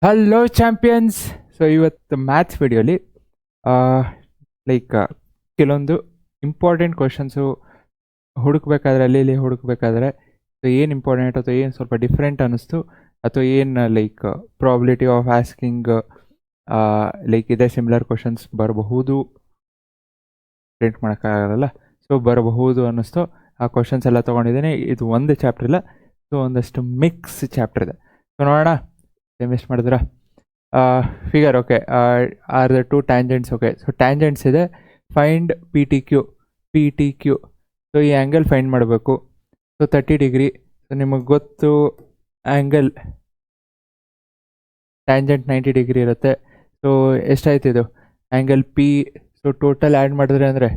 Hello champions. So ಇವತ್ತು maths ವಿಡಿಯೋಲಿ like ಕೆಲವೊಂದು ಇಂಪಾರ್ಟೆಂಟ್ ಕ್ವಶನ್ಸು ಹುಡುಕ್ಬೇಕಾದ್ರೆ ಅಲ್ಲಿ ಹುಡುಕ್ಬೇಕಾದ್ರೆ ಸೊ ಏನು ಇಂಪಾರ್ಟೆಂಟ್ ಅಥವಾ ಏನು ಸ್ವಲ್ಪ ಡಿಫ್ರೆಂಟ್ ಅನ್ನಿಸ್ತು ಅಥವಾ ಏನು like probability of asking like ಇದೇ ಸಿಮಿಲರ್ ಕ್ವಶನ್ಸ್ ಬರಬಹುದು, ಪ್ರಿಂಟ್ ಮಾಡೋಕ್ಕಾಗಲ್ಲ, ಸೊ ಬರಬಹುದು ಅನ್ನಿಸ್ತು. ಆ ಕ್ವಶನ್ಸ್ ಎಲ್ಲ ತೊಗೊಂಡಿದ್ದೀನಿ. ಇದು ಒಂದು ಚಾಪ್ಟರ್ ಇಲ್ಲ, ಸೊ ಒಂದಷ್ಟು ಮಿಕ್ಸ್ ಚಾಪ್ಟರ್ ಇದೆ. ಸೊ ನೋಡೋಣ, ಮಿಸ್ ಮಾಡಿದ್ರ figure. Okay, are the two tangents. Okay, so tangents ಇದೆ. Find P T Q. So ಈ ಆ್ಯಂಗಲ್ ಫೈಂಡ್ ಮಾಡಬೇಕು. So 30 degree. ಸೊ ನಿಮಗೆ ಗೊತ್ತು ಆ್ಯಂಗಲ್ ಟ್ಯಾಂಜೆಂಟ್ 90 ಡಿಗ್ರಿ ಇರುತ್ತೆ. ಸೊ ಎಷ್ಟಾಯ್ತು ಇದು ಆ್ಯಂಗಲ್ ಪಿ? ಸೊ ಟೋಟಲ್ ಆ್ಯಡ್ ಮಾಡಿದ್ರೆ ಅಂದರೆ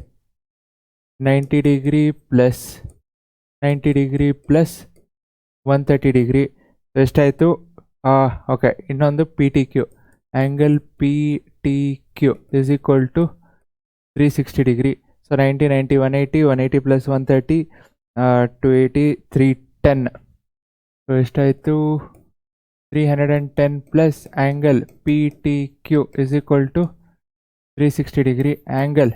90 degree plus 90 degree plus 130 degree. So ಎಷ್ಟಾಯಿತು? ಓಕೆ, ಇನ್ನೊಂದು P T Q. Angle P T Q is equal to 360 degree. So 90 90 180 plus 130 280 310. So ಎಷ್ಟಾಯಿತು? 310 plus angle P T Q is equal to 360 degree. Angle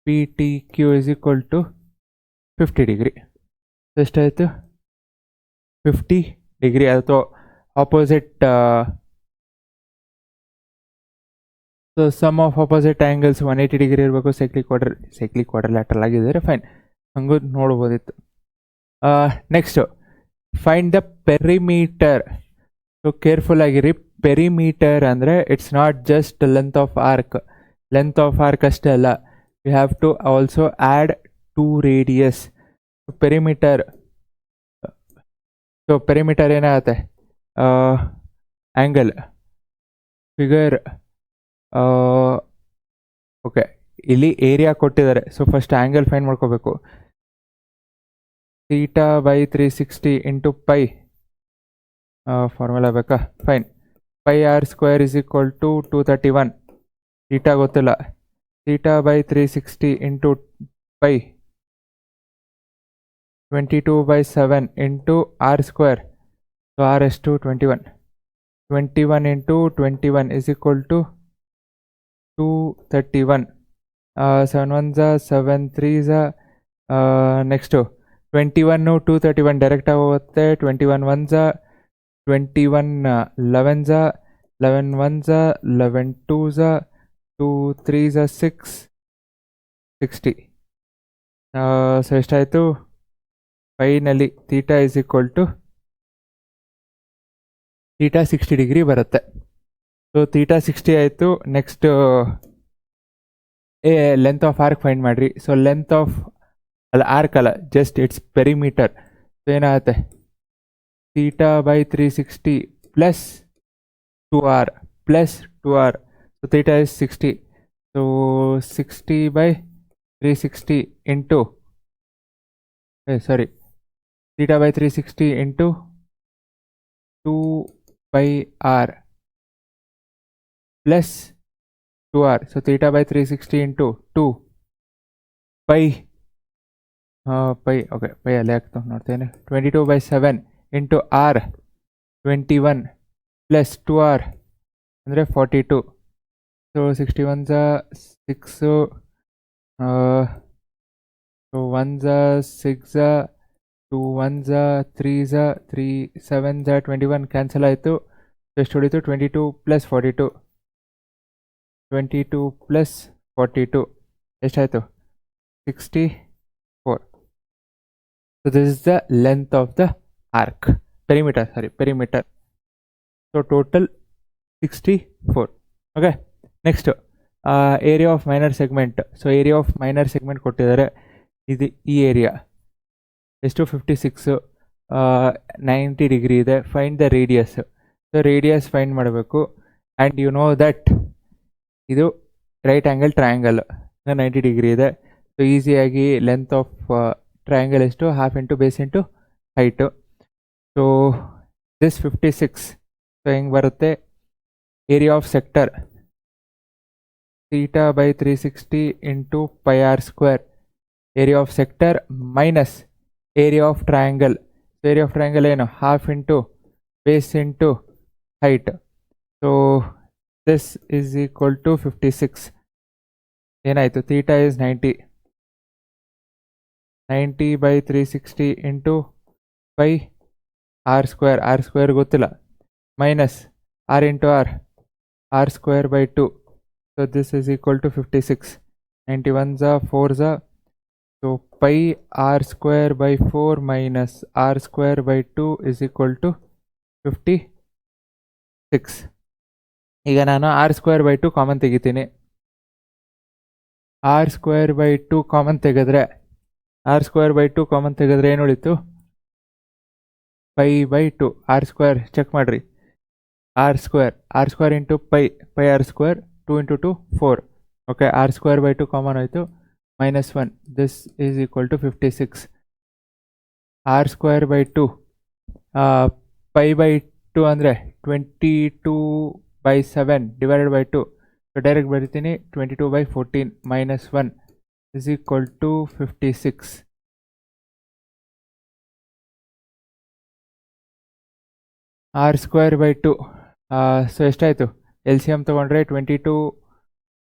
P T Q is equal to 50 degree. So ಎಷ್ಟಾಯಿತು? 50 degree. ಅಥವಾ opposite, so sum of opposite angles 180 degree ಇರಬೇಕು. Cyclic quadrilateral ಆಗಿದ್ದರೆ fine, ಹಂಗೂ ನೋಡ್ಬೋದಿತ್ತು. Next find the perimeter. So careful ಆಗಿರಿ. Perimeter ಅಂದರೆ it's not just length of arc ಅಷ್ಟೇ ಅಲ್ಲ, you have to also add 2 radius. Perimeter, so perimeter ಏನಾಗುತ್ತೆ? Angle figure. Okay, ಇಲ್ಲಿ ಏರಿಯಾ ಕೊಟ್ಟಿದ್ದಾರೆ. ಸೊ ಫಸ್ಟ್ ಆ್ಯಂಗಲ್ ಫೈಂಡ್ ಮಾಡ್ಕೋಬೇಕು. Theta by 360 into pi. Formula ಬೇಕಾ? Fine. Pi R square is equal to 231. Theta ಗೊತ್ತಿಲ್ಲ. Theta by 360 into pi 22/7 into R square. So R ಎಷ್ಟು? 21 into 21 is equal to 231. 7 1 7 3 next 21 231 direct ಆಗೋಗುತ್ತೆ. 21 1 21 11 11 1 11 2 2 3 6 60. So ಎಷ್ಟಾಯಿತು? Finally theta is equal to theta 60 degree ಬರುತ್ತೆ. So theta 60 ಆಯಿತು. Next length of arc find ಮಾಡಿರಿ. So length of arc ಅಲ್ಲ, just it's perimeter. So ಏನಾಗುತ್ತೆ? Theta by 360 plus 2r. So theta is 60. So 60 by 360 into theta by 360 into 2πr plus 2r. So theta by 360 into 2 pi. Okay, pi ಅಲ್ಲೇ ಆಗ್ತಾ ನೋಡ್ತೇನೆ. 22/7 into R 21 plus 2r ಅಂದರೆ 42. So 61 6 so 1 6 2 1 3 3 7 21 cancel ಆಯಿತು. ಎಷ್ಟು ಹೊಡಿತು? 22 plus 42. 22 plus 42 ಎಷ್ಟಾಯಿತು? 64. So this is the length of the arc. Perimeter. So total 64. Okay, next area of minor segment. So area of minor segment ಕೊಟ್ಟಿದ್ದಾರೆ. ಇದು ಈ area ಎಷ್ಟು? 56. 90 degree ಇದೆ. Find the radius. So radius find ಮಾಡಬೇಕು. And you know that ಇದು right angle triangle 90 degree ಇದೆ. So ಈಸಿಯಾಗಿ length of triangle ಎಷ್ಟು? Half into base into height. So this 56. So ಹೆಂಗೆ ಬರುತ್ತೆ? Area of sector theta by 360 into pi R square. Area of sector minus area of triangle. Area of triangle ಏನು? Half into base into height. So this is equal to 56. ಏನಾಯಿತು? Theta is 90. 90 by 360 into pi R square ಗೊತ್ತಿಲ್ಲ, minus R into R square by 2. So this is equal to 56. 91 4 so pi R square by 4 minus R square by 2 is equal to 56. ಈಗ ನಾನು R square by 2 common ತೆಗಿತೀನಿ. R square by 2 common ತೆಗೆದ್ರೆ ಏನು ಉಳಿತು? Pi by 2 R square check ಮಾಡಿರಿ. R square into pi R square 2 into 2 4. Okay, R square by 2 common ಆಯಿತು, -1. This is equal to 56. R square by 2 pi by 2 ಅಂದರೆ 22/7 divided by 2. So direct ಬರಿತೀನಿ, 22/14 -1 is equal to 56. R square by 2 so ಎಷ್ಟಾಯಿತು? L C M ತೊಗೊಂಡ್ರೆ 22,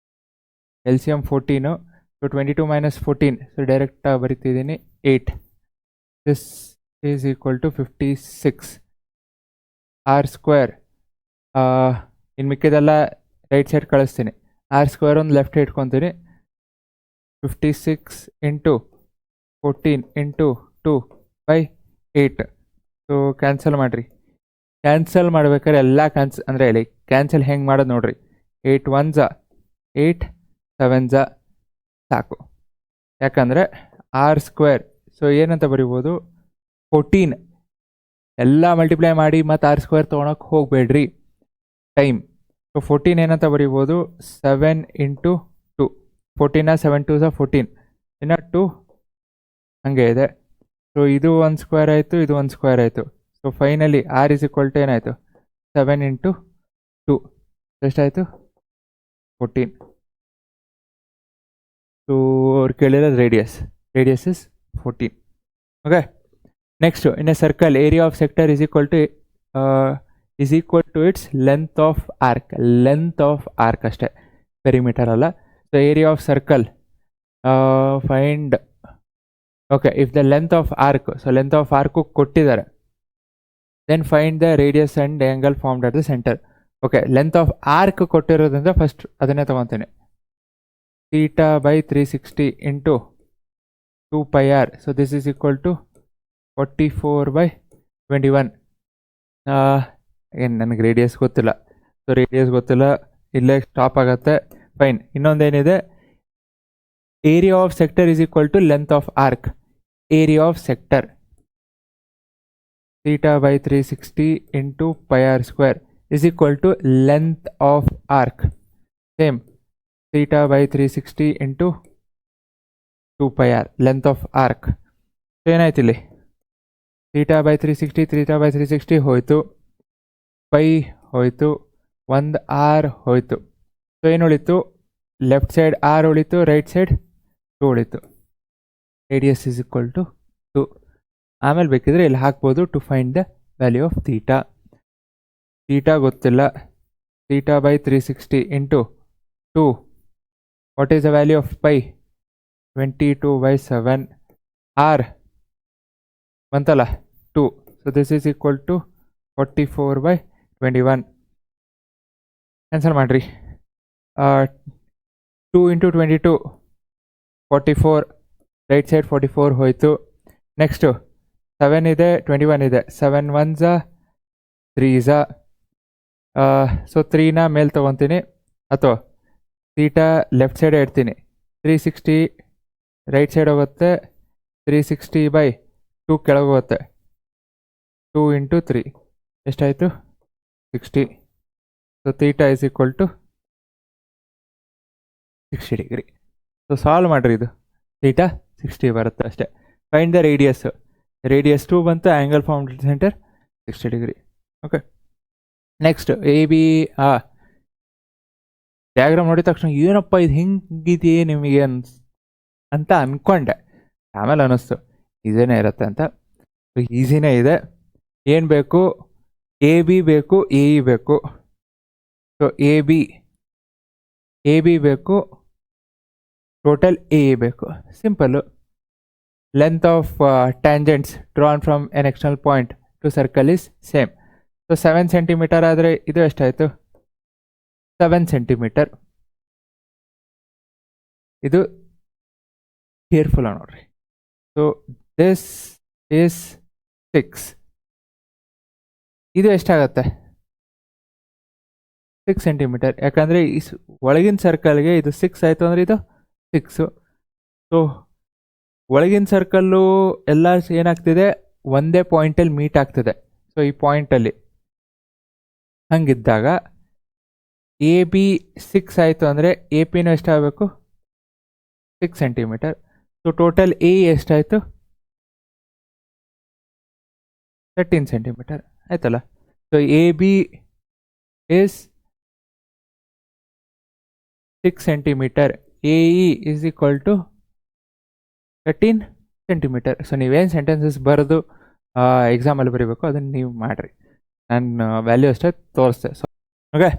L C M 14. So 22 - 14, so ಡೈರೆಕ್ಟಾಗಿ ಬರಿತಿದ್ದೀನಿ 8. This is equal to 56. R square ಇನ್ನು ಮಿಕ್ಕಿದೆಲ್ಲ right side ಕಳಿಸ್ತೀನಿ. R square ಒಂದು ಲೆಫ್ಟ್ ಇಟ್ಕೊತೀನಿ. 56 ಇಂಟು 14 ಇಂಟು 2/8. ಸೊ ಕ್ಯಾನ್ಸಲ್ ಮಾಡಿರಿ. ಕ್ಯಾನ್ಸಲ್ ಮಾಡ್ಬೇಕಾದ್ರೆ ಎಲ್ಲ ಅಂದರೆ ಹೇಳಿ ಕ್ಯಾನ್ಸಲ್ ಹೆಂಗೆ ಮಾಡೋದು ನೋಡ್ರಿ. 8 1 8 7 ಸಾಕು. ಯಾಕಂದರೆ ಆರ್ ಸ್ಕ್ವೇರ್ ಸೊ ಏನಂತ ಬರಿಬೋದು? 14. ಎಲ್ಲ ಮಲ್ಟಿಪ್ಲೈ ಮಾಡಿ ಮತ್ತು ಆರ್ ಸ್ಕ್ವೇರ್ ತೊಗೊಳಕ್ಕೆ ಹೋಗಬೇಡ್ರಿ ಟೈಮ್. ಸೊ 14 ಏನಂತ ಬರಿಬೋದು? 7 ಇಂಟು 2. 14 7 2 14, ಇನ್ನು 2 ಹಾಗೆ ಇದೆ. ಸೊ ಇದು 1 ಸ್ಕ್ವೇರ್ ಆಯಿತು, ಇದು 1 ಸ್ಕ್ವೇರ್ ಆಯಿತು. So finally r is equal to ಏನಾಯಿತು? 7 ಇಂಟು 2 ಎಷ್ಟಾಯಿತು? 14. ಸೊ ಅವ್ರು ಕೇಳಿರೋದು radius is 14. Okay, next in a circle area of sector is equal to its length of arc ಅಷ್ಟೇ, ಪೆರಿಮೀಟರ್ ಅಲ್ಲ. So area of circle find. Okay, if the length of arc, so length of arc ಕೊಟ್ಟಿದ್ದಾರೆ, then find the radius and angle formed at the centre. Okay, length of arc ಕೊಟ್ಟಿರೋದ್ರಿಂದ first ಅದನ್ನೇ ತೊಗೊತೀನಿ. Theta by 360 into 2πr. So this is equal to 44/21. ಏನು ನನಗೆ radius ಗೊತ್ತಿಲ್ಲ, so radius ಗೊತ್ತಿಲ್ಲ, ಇಲ್ಲೇ stop ಆಗುತ್ತೆ. Fine. ಇನ್ನೊಂದೇನಿದೆ, area of sector is equal to length of arc. Area of sector theta by 360 into pi r square is equal to length of arc. Same, theta by 360 into 2 pi r, length of arc. So ಏನಾಯ್ತು ಇಲ್ಲಿ? theta by 360 ಹೋಯಿತು, pi ಹೋಯಿತು, 1 r ಹೋಯಿತು. So ಏನು ಉಳಿತು? Left side r ಉಳಿತು, right side 2 ಉಳಿತು. Radius is equal to 2. ಆಮೇಲೆ ಬೇಕಿದ್ರೆ ಇಲ್ಲಿ ಹಾಕ್ಬೋದು to find the value of theta ಗೊತ್ತಿಲ್ಲ. Theta by 360 into 2. What is the value of pi? 22/7. R ಬಂತಲ್ಲ 2. So this is equal to 44/21. Answer ಮಾಡಿರಿ. 2 into 22 44, right side 44 ಹೋಯಿತು. Next 7 ಇದೆ, 21 ಇದೆ. 7 1 3 ಸೊ 3ನ ಮೇಲೆ ತೊಗೊತೀನಿ, ಅಥವಾ ಥೀಟಾ ಲೆಫ್ಟ್ ಸೈಡ್ ಇಡ್ತೀನಿ. 360 ರೈಟ್ ಸೈಡ್ ಹೋಗುತ್ತೆ, 360/2 ಕೆಳಗೆ ಹೋಗುತ್ತೆ. 2 ಇಂಟು 3 ಎಷ್ಟಾಯಿತು? 60. So theta is equal to 60 degree. So solve ಮಾಡಿರಿ, ಇದು ಥೀಟಾ 60 ಬರುತ್ತೆ ಅಷ್ಟೇ. ಫೈಂಡ್ ದ ರೇಡಿಯಸ್ 2 ಬಂತು, angle formed at centre 60 degree. Okay, next A B. Diagram ನೋಡಿದ ತಕ್ಷಣ ಏನಪ್ಪ ಇದು ಹಿಂಗಿದೆಯೇ ನಿಮಗೆ ಅಂತ ಅಂದ್ಕೊಂಡೆ. ಆಮೇಲೆ ಅನ್ನಿಸ್ತು ಈಸಿನೇ ಇರುತ್ತೆ ಅಂತ. ಈಸಿನೇ ಇದೆ. ಏನು ಬೇಕು? ಎ ಬಿ ಬೇಕು, ಎ ಇ ಬೇಕು. ಸೊ ಎ ಬಿ ಬೇಕು, ಟೋಟಲ್ ಎ ಬೇಕು. Simple. Length of tangents drawn from N external point to circle is same. So 7 centimetre ಆದರೆ ಇದು ಎಷ್ಟಾಯಿತು? 7 ಸೆಂಟಿಮೀಟರ್. ಇದು ಕೇರ್ಫುಲ್ ನೋಡ್ರಿ. So this is 6. ಇದು ಎಷ್ಟಾಗತ್ತೆ? 6 ಸೆಂಟಿಮೀಟರ್. ಯಾಕಂದರೆ ಈ ಒಳಗಿನ ಸರ್ಕಲ್ಗೆ ಇದು 6 ಆಯಿತು ಅಂದರೆ ಇದು 6. ಸೊ ಒಳಗಿನ ಸರ್ಕಲ್ಲು ಎಲ್ಲ ಏನಾಗ್ತಿದೆ? ಒಂದೇ ಪಾಯಿಂಟಲ್ಲಿ ಮೀಟ್ ಆಗ್ತಿದೆ. ಸೊ ಈ ಪಾಯಿಂಟಲ್ಲಿ ಹಂಗಿದ್ದಾಗ ಎ ಬಿ 6 ಆಯಿತು ಅಂದರೆ ಎ ಪಿನೂ ಎಷ್ಟಾಗಬೇಕು? 6 ಸೆಂಟಿಮೀಟರ್. ಸೊ ಟೋಟಲ್ ಎ ಎಷ್ಟಾಯಿತು? 13 ಸೆಂಟಿಮೀಟರ್ ಆಯ್ತಲ್ಲ. So a b is 6 centimetre, a e is equal to 13 centimetre. So ನೀವೇನು ಸೆಂಟೆನ್ಸಸ್ ಬರೆದು ಎಕ್ಸಾಮಲ್ಲಿ ಬರೀಬೇಕು ಅದನ್ನು ನೀವು ಮಾಡಿರಿ. ನಾನು ವ್ಯಾಲ್ಯೂ ಅಷ್ಟೇ ತೋರಿಸ್ತೆ. So okay,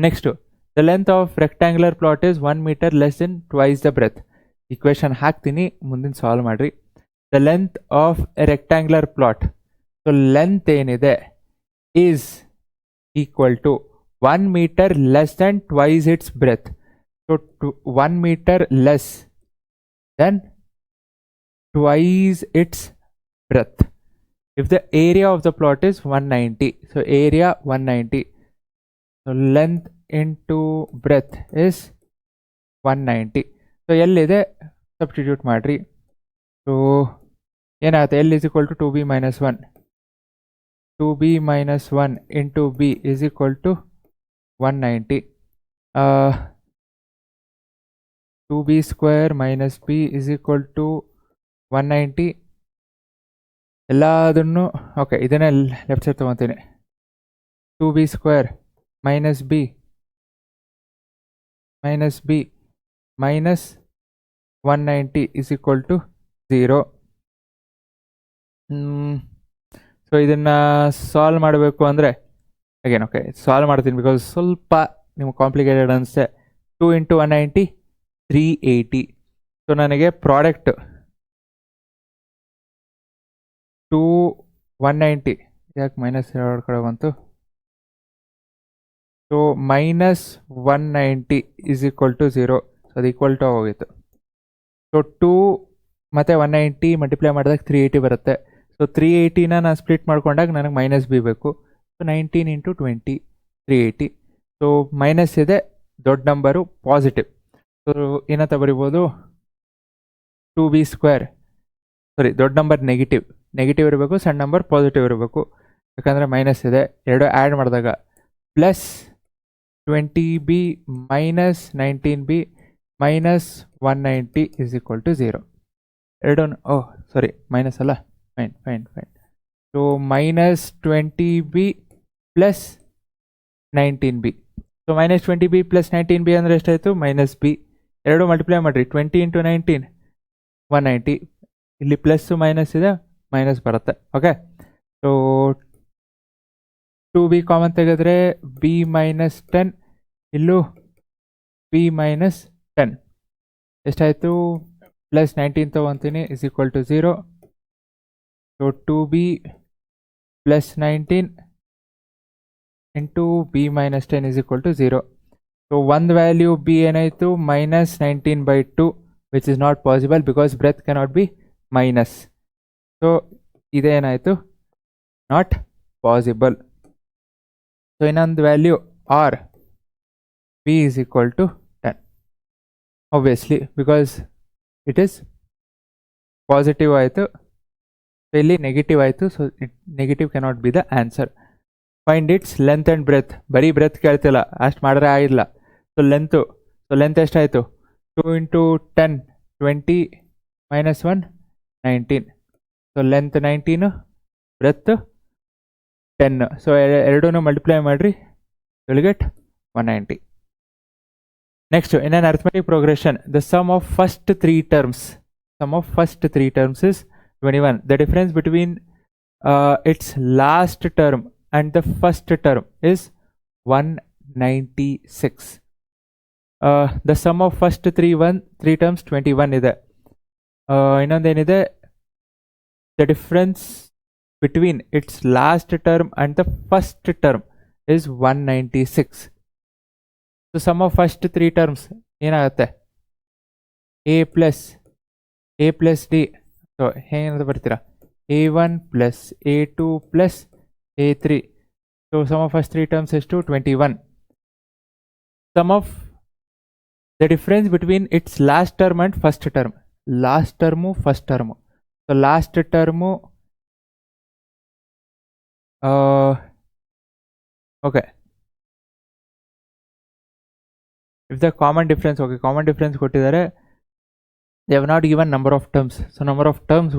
next the length of rectangular plot is 1 metre less than twice the breadth. Equation ಹಾಕ್ತೀನಿ, ಮುಂದಿನ ಸಾಲ್ವ್ ಮಾಡಿರಿ. The length of a rectangular plot, so length ಏನಿದೆ is equal to 1 metre less than twice its breadth. So 1 metre less than twice its breadth. If the area of the plot is 190, so area 190, so length into breadth is 190. So ಎಲ್ಲಿದೆ substitute ಮಾಡಿರಿ. So ಏನಾಗುತ್ತೆ? L is equal to 2b minus 1. 2b minus 1 into b is equal to 190. 2b square minus b is equal to 190. ಎಲ್ಲದನ್ನು okay, ಇದನ್ನೇ left side ತೊಗೊತೀನಿ. 2b square minus b minus 190 is equal to 0. So ಇದನ್ನು solve ಮಾಡಬೇಕು ಅಂದರೆ again okay solve ಮಾಡ್ತೀನಿ, because ಸ್ವಲ್ಪ ನಿಮ್ಗೆ complicated ಅನಿಸುತ್ತೆ. 2 ಇಂಟು 190 380. ಸೊ ನನಗೆ ಪ್ರಾಡಕ್ಟ್ 2 190 ಯಾಕೆ ಮೈನಸ್ 2 ಕಡೆ ಬಂತು? So minus 190 is equal to 0. So ಅದು ಈಕ್ವಲ್ ಟು ಹೋಗಿತ್ತು. ಸೊ 2 ಮತ್ತು 190 ಮಲ್ಟಿಪ್ಲೈ ಮಾಡಿದಾಗ 380 ಬರುತ್ತೆ. ಸೊ 380ನ ನಾನು ಸ್ಪ್ಲಿಟ್ ಮಾಡ್ಕೊಂಡಾಗ ನನಗೆ ಮೈನಸ್ ಬಿ ಬೇಕು. So 19 into 20 380. ಸೊ ಮೈನಸ್ ಇದೆ, ದೊಡ್ಡ ನಂಬರು ಪಾಸಿಟಿವ್. ಸೊ ಏನಂತ ಬರಿಬೋದು? 2b ಸ್ಕ್ವೇರ್, ಸಾರಿ ದೊಡ್ಡ ನಂಬರ್ ನೆಗೆಟಿವ್ ಇರಬೇಕು, ಸಣ್ಣ ನಂಬರ್ ಪಾಸಿಟಿವ್ ಇರಬೇಕು. ಯಾಕಂದರೆ ಮೈನಸ್ ಇದೆ. ಎರಡು ಆ್ಯಡ್ ಮಾಡಿದಾಗ plus 20b minus 19b minus 190 is equal to 0. ಎರಡು ಸಾರಿ ಮೈನಸ್ ಅಲ್ಲ, fine. So minus 20b plus 19b. So minus 20b plus 19b ಅಂದರೆ ಎಷ್ಟಾಯಿತು? Minus B. ಎರಡು ಮಲ್ಟಿಪ್ಲೈ ಮಾಡಿರಿ. 20 ಇಂಟು 19 190. ಇಲ್ಲಿ ಪ್ಲಸ್ಸು ಮೈನಸ್ ಇದೆ, ಮೈನಸ್ ಬರುತ್ತೆ. ಓಕೆ, ಸೊ 2b ಕಾಮನ್ ತೆಗೆದ್ರೆ b ಮೈನಸ್ 10, ಇಲ್ಲೂ b ಮೈನಸ್ 10 ಎಷ್ಟಾಯಿತು? ಪ್ಲಸ್ 19 ತೊಗೊತೀನಿ is equal to 0. So 2b plus 19 into b minus 10 is equal to 0. So ಒಂದು ವ್ಯಾಲ್ಯೂ b ಏನಾಯಿತು? Minus 19/2, which is not possible because breadth cannot be minus. So ಇದೇನಾಯಿತು? Not possible. So ಇನ್ನೊಂದು value or b is equal to 10 obviously, because it is positive ಆಯಿತು, so ಇಲ್ಲಿ negative ಆಯಿತು. So negative cannot be the answer. Find its length and breadth. ಬರೀ breadth ಕೇಳ್ತಿಲ್ಲ, ಅಷ್ಟು ಮಾಡಿದ್ರೆ ಆಗಿಲ್ಲ. ಸೊ ಲೆಂತ್ ಎಷ್ಟಾಯಿತು? 2 into 10 20 minus 1 19. So length 19, breadth 10. So ಎರಡೂ ಮಲ್ಟಿಪ್ಲೈ ಮಾಡಿರಿ, you'll get 190. Next, in an arithmetic progression, the sum of first three terms is 21. The difference between its last term and the first term is 1 196. The sum of first three terms 21 ಇದೆ. ಇನ್ನೊಂದೇನಿದೆ, the difference between its last term and the first term is 196. So sum of first three terms ಏನಾಗುತ್ತೆ, a plus d. So ಏನಂತ ಬರ್ತೀರಾ, a1 plus a2 plus a3. So sum of first three terms ಎಷ್ಟು, 21. Sum of the difference between its last term and first term, last term first term. So last term okay, if the common difference, okay, common difference ಕೊಟ್ಟಿದ್ದಾರೆ, they have not given number of terms. So number of terms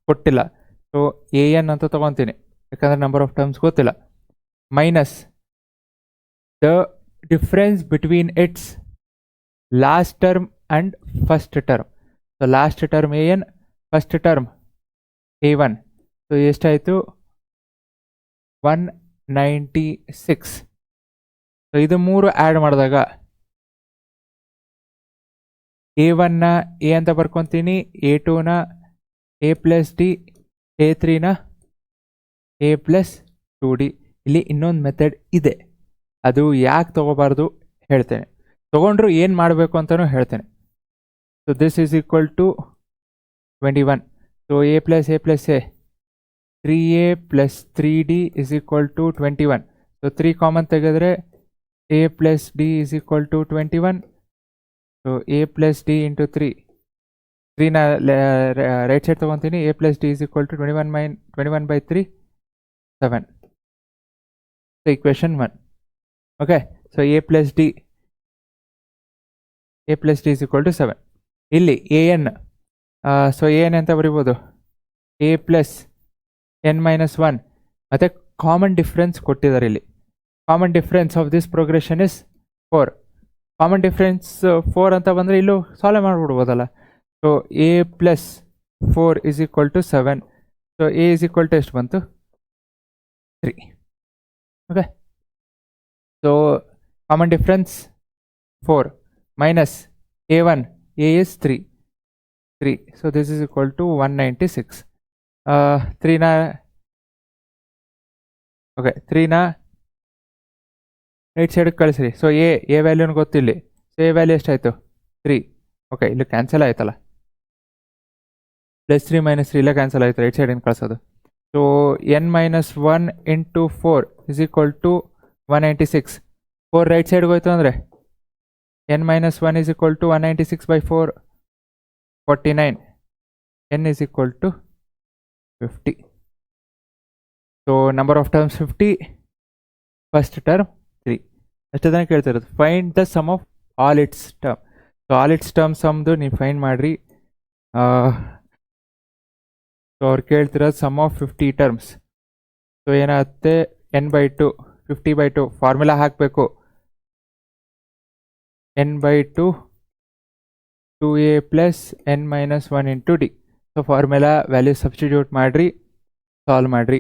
ಕೊಟ್ಟಿಲ್ಲ, so an ಅಂತ ತಗೊತೀನಿ ಯಾಕಂದ್ರೆ number of terms ಗೊತ್ತಿಲ್ಲ, minus the difference between its last term and first term. So last term an, first term a1. So ಎಷ್ಟಾಯಿತು, 196. So ಇದು ಮೂರು add ಮಾಡಿದಾಗ a1ನ a ಅಂತ ಬರ್ಕೊತೀನಿ, a2ನ a ಪ್ಲಸ್ ಡಿ, a3ನ a ಪ್ಲಸ್ 2d. ಇಲ್ಲಿ ಇನ್ನೊಂದು ಮೆಥಡ್ ಇದೆ, ಅದು ಯಾಕೆ ತಗೋಬಾರ್ದು ಹೇಳ್ತೇನೆ, ತಗೊಂಡ್ರು ಏನು ಮಾಡಬೇಕು ಅಂತಲೂ ಹೇಳ್ತೇನೆ. So this is equal to 21. So a plus a plus a, 3a plus 3d is equal to 21. So 3 common ತೆಗೆದ್ರೆ a plus d is equal to 21. So a plus d into 3ನ ರೈಟ್ ಸೈಡ್ ತೊಗೊತೀನಿ, a plus d is equal to 21/3 7. So equation 1. Okay, so a plus d is equal to 7. ಇಲ್ಲಿ an, so an ಅಂತ ಬರಿಬೋದು a plus n minus 1, ಮತ್ತು common difference ಕೊಟ್ಟಿದ್ದಾರೆ ಇಲ್ಲಿ. Common difference of this progression is 4. Common difference 4 ಅಂತ ಬಂದರೆ ಇಲ್ಲೂ solve ಮಾಡಿಬಿಡ್ಬೋದಲ್ಲ. So a plus 4 is equal to 7. So a is equal to ಎಷ್ಟು ಬಂತು, 3. Okay, so common difference 4 minus a1, a is 3. So this is equal to 196. 3ನ okay, 3ನ right ಸೈಡ್ಗೆ ಕಳಿಸ್ರಿ. ಸೊ ಎ ವ್ಯಾಲ್ಯೂನ ಗೊತ್ತಿಲ್ಲಿ, ಸೊ ಎ ವ್ಯಾಲ್ಯೂ ಎಷ್ಟಾಯಿತು, 3. Okay, ಇಲ್ಲಿ ಕ್ಯಾನ್ಸಲ್ ಆಯ್ತಲ್ಲ, ಪ್ಲಸ್ 3 ಮೈನಸ್ 3 ಇಲ್ಲ ಕ್ಯಾನ್ಸಲ್ ಆಯಿತು, ರೈಟ್ ಸೈಡಿಂದ ಕಳಿಸೋದು. So n minus 1 into 4 is equal to 196. 4 right ಸೈಡ್ಗೆ ಹೋಯ್ತು ಅಂದರೆ n minus 1 is equal to 196/4, 49. n is equal to 50. So number of terms 50, first term 3. ಅಷ್ಟೇ ತಾನೇ ಕೇಳ್ತಿರೋದು. Find the sum of all its term. So all its term ಸಮ್ದು ನೀವು find ಮಾಡಿರಿ. So ಅವ್ರು ಕೇಳ್ತಿರೋದು ಸಮ್ ಆಫ್ 50 ಟರ್ಮ್ಸ್. ಸೊ ಏನಾಗುತ್ತೆ, n/2, 50/2 formula ಹಾಕಬೇಕು, n/2 2a plus n minus 1 into D. So formula value substitute ಮಾಡಿರಿ, ಸಾಲ್ವ್ ಮಾಡಿರಿ.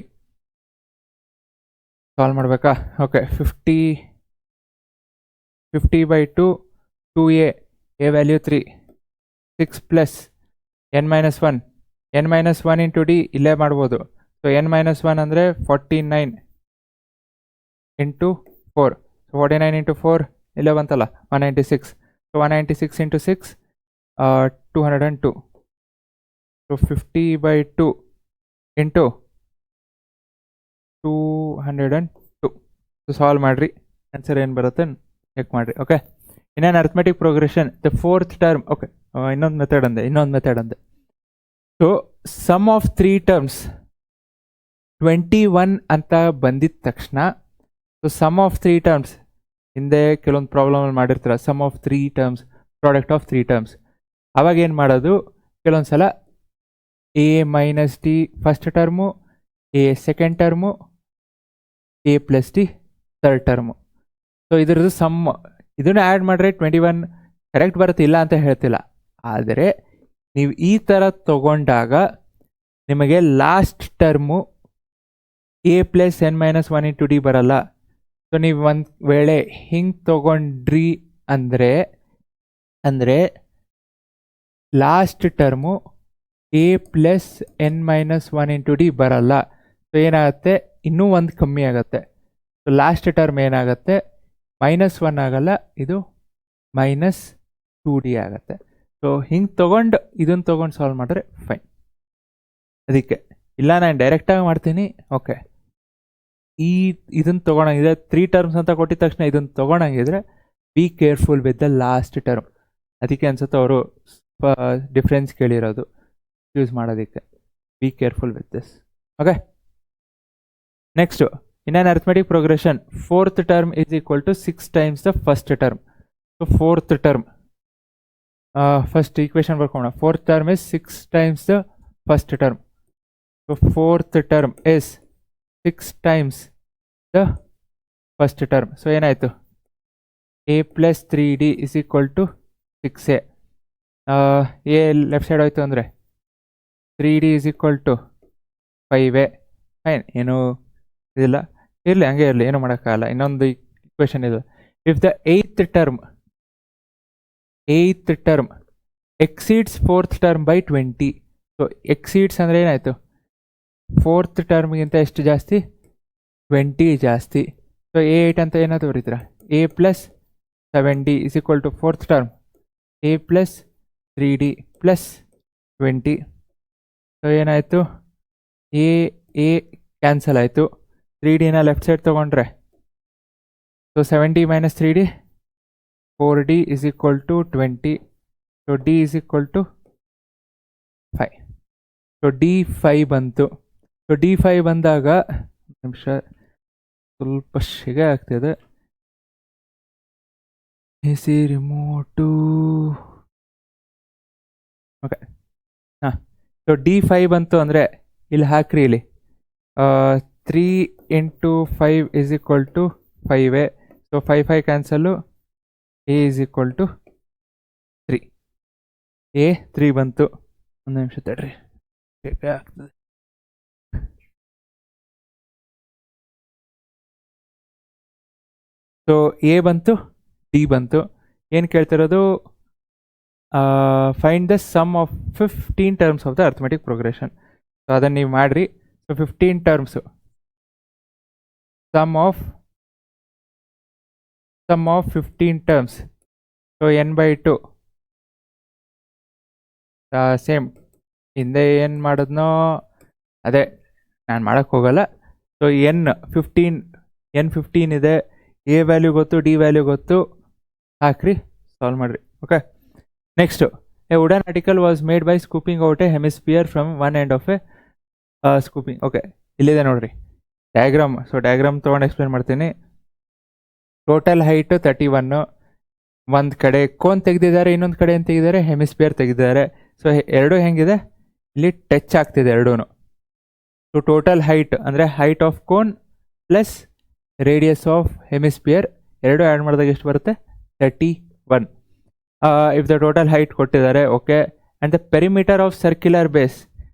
Solve ಮಾಡಬೇಕಾ, okay, 50/2 2a, a value 3, 6 plus n minus 1, n minus 1 into D ಇಲ್ಲೇ ಮಾಡ್ಬೋದು. So n minus 1 ಅಂದರೆ 49 into 4. So 49 into 4 ಇಲ್ಲೇ ಬಂತಲ್ಲ, 196. So 196 into 6 202. So 50/2 into 202. So solve ಮಾಡಿರಿ, answer ಏನು ಬರುತ್ತೆ ಚೆಕ್ ಮಾಡಿರಿ. ಓಕೆ, ಇನ್ನೇನು arithmetic progression the 4th term. Okay, ಇನ್ನೊಂದು ಮೆಥಡ್ ಅಂದೆ. ಸೊ ಸಮ್ ಆಫ್ 3 ಟರ್ಮ್ಸ್ 21 ಅಂತ ಬಂದಿದ ತಕ್ಷಣ, ಸೊ ಸಮ್ ಆಫ್ 3 ಟರ್ಮ್ಸ್ ಹಿಂದೆ ಕೆಲವೊಂದು ಪ್ರಾಬ್ಲಮಲ್ಲಿ ಮಾಡಿರ್ತೀರ, sum of 3 terms, product of 3 terms. ಅವಾಗ ಏನು ಮಾಡೋದು, ಕೆಲವೊಂದು ಸಲ a minus d first term, a second term, a plus d third term. So ಇದರದ್ದು ಸಮ್, ಇದನ್ನು ಆ್ಯಡ್ ಮಾಡಿದ್ರೆ 21 ಕರೆಕ್ಟ್ ಬರುತ್ತೆ, ಇಲ್ಲ ಅಂತ ಹೇಳ್ತಿಲ್ಲ. ಆದರೆ ನೀವು ಈ ಥರ ತಗೊಂಡಾಗ ನಿಮಗೆ last term a plus n minus 1 into D ಬರಲ್ಲ, ಸೊ ನೀವು ಒಂದು ವೇಳೆ ಹಿಂಗೆ ತಗೊಂಡ್ರಿ ಅಂದರೆ last term A plus N minus 1 into D ಬರಲ್ಲ. ಸೊ ಏನಾಗುತ್ತೆ, ಇನ್ನೂ ಒಂದು ಕಮ್ಮಿ ಆಗುತ್ತೆ. ಸೊ ಲಾಸ್ಟ್ ಟರ್ಮ್ ಏನಾಗುತ್ತೆ, -1 ಆಗಲ್ಲ, ಇದು -2d ಆಗುತ್ತೆ. ಸೊ ಹಿಂಗೆ ತೊಗೊಂಡು ಇದನ್ನು ತೊಗೊಂಡು ಸಾಲ್ವ್ ಮಾಡಿದ್ರೆ ಫೈನ್. ಅದಕ್ಕೆ ಇಲ್ಲ ನಾನು ಡೈರೆಕ್ಟಾಗಿ ಮಾಡ್ತೀನಿ. ಓಕೆ, ಇದನ್ನು ತೊಗೊಳಂಗಿದ್ರೆ 3 ಟರ್ಮ್ಸ್ ಅಂತ ಕೊಟ್ಟಿದ ತಕ್ಷಣ ಇದನ್ನು ತೊಗೊಳಂಗಿದ್ರೆ be careful with the last term. ಅದಕ್ಕೆ ಅನ್ಸುತ್ತೆ ಅವರು ಡಿಫ್ರೆನ್ಸ್ ಕೇಳಿರೋದು ಯೂಸ್ ಮಾಡೋದಕ್ಕೆ. Be careful with this. Okay, next in an arithmetic progression 4th term is equal to 6 times the first term. So 4th term first equation ಬರ್ಕೋಣ. 4th term is 6 times the first term. So 4th term is 6 times the first term. So ಏನಾಯಿತು, a plus 3d is equal to 6a. A left side ಹೋಯ್ತು ಅಂದರೆ 3d is equal to 5a. Fine, ಏನು ಇದಿಲ್ಲ, ಇರಲಿ ಹಂಗೆ ಇರಲಿ, ಏನು ಮಾಡೋಕ್ಕಾಗಲ್ಲ. ಇನ್ನೊಂದು ಇಕ್ವೇಶನ್ ಇದು. If the eighth term exceeds 4th term by 20. So exceeds ಅಂದರೆ ಏನಾಯಿತು, 4th ಟರ್ಮ್ಗಿಂತ ಎಷ್ಟು ಜಾಸ್ತಿ, 20 ಜಾಸ್ತಿ. ಸೊ A8 ಅಂತ ಏನಾದರೂ ಬರೀತೀರಾ, a plus 7d is equal to 4th term a plus 3d plus 20. So ಏನಾಯಿತು, ಎ ಕ್ಯಾನ್ಸಲ್ ಆಯಿತು, 3dನ ಲೆಫ್ಟ್ ಸೈಡ್ ತೊಗೊಂಡ್ರೆ so 70 minus 3d 4d is equal to 20. So d is equal to 5. So d5 ಬಂತು. So d5 ಬಂದಾಗ ನಿಮಿಷ ಸ್ವಲ್ಪ ಶಿಗೆ ಆಗ್ತಿದೆ. A C remote. ಓಕೆ, ಹಾಂ. ಸೊ d5 ಬಂತು ಅಂದರೆ ಇಲ್ಲಿ ಹಾಕ್ರಿ, ಇಲ್ಲಿ 3 into 5 is equal to 5a. So 5 cancel, a is equal to 3. A 3 ಬಂತು. ಒಂದು ನಿಮಿಷ ತಡ್ರಿ, ಆಗ್ತದೆ. ಸೊ ಎ ಬಂತು, ಡಿ ಬಂತು. ಏನು ಕೇಳ್ತಿರೋದು, find the sum of 15 terms of the arithmetic progression. So ಅದನ್ನು ನೀವು ಮಾಡಿರಿ. So 15 terms, sum of 15 terms. So n/2 same ಹಿಂದೆ ಏನು ಮಾಡಿದ್ನೋ ಅದೇ, ನಾನು ಮಾಡೋಕ್ಕೆ ಹೋಗಲ್ಲ. ಸೊ n15 ಇದೆ, ಎ ವ್ಯಾಲ್ಯೂ ಗೊತ್ತು, ಡಿ ವ್ಯಾಲ್ಯೂ ಗೊತ್ತು, ಹಾಕ್ರಿ, ಸಾಲ್ವ್ ಮಾಡಿರಿ. Okay, next, a wooden article was made by scooping out a hemisphere from one end of a scooping. Okay, ಇಲ್ಲಿದೆ ನೋಡ್ರಿ ಡಯಾಗ್ರಾಮ್. ಸೊ ಡಯಾಗ್ರಾಮ್ ತೊಗೊಂಡು ಎಕ್ಸ್ಪ್ಲೇನ್ ಮಾಡ್ತೀನಿ. Total height 31. ಒಂದು ಕಡೆ ಕೋನ್ ತೆಗೆದಿದ್ದಾರೆ, ಇನ್ನೊಂದು ಕಡೆ ಏನು ತೆಗೆದಿದ್ದಾರೆ, ಹೆಮಿಸ್ಫಿಯರ್ ತೆಗೆದಿದ್ದಾರೆ. ಸೊ ಎರಡೂ ಹೆಂಗಿದೆ, ಇಲ್ಲಿ ಟಚ್ ಆಗ್ತಿದೆ ಎರಡೂ. ಸೊ ಟೋಟಲ್ ಹೈಟ್ ಅಂದರೆ height of cone plus radius of hemisphere ಎರಡು ಆ್ಯಡ್ ಮಾಡಿದಾಗ ಎಷ್ಟು ಬರುತ್ತೆ, 31. ಇಫ್ ದ ಟೋಟಲ್ ಹೈಟ್ ಕೊಟ್ಟಿದ್ದಾರೆ. Okay, and the perimeter of circular base,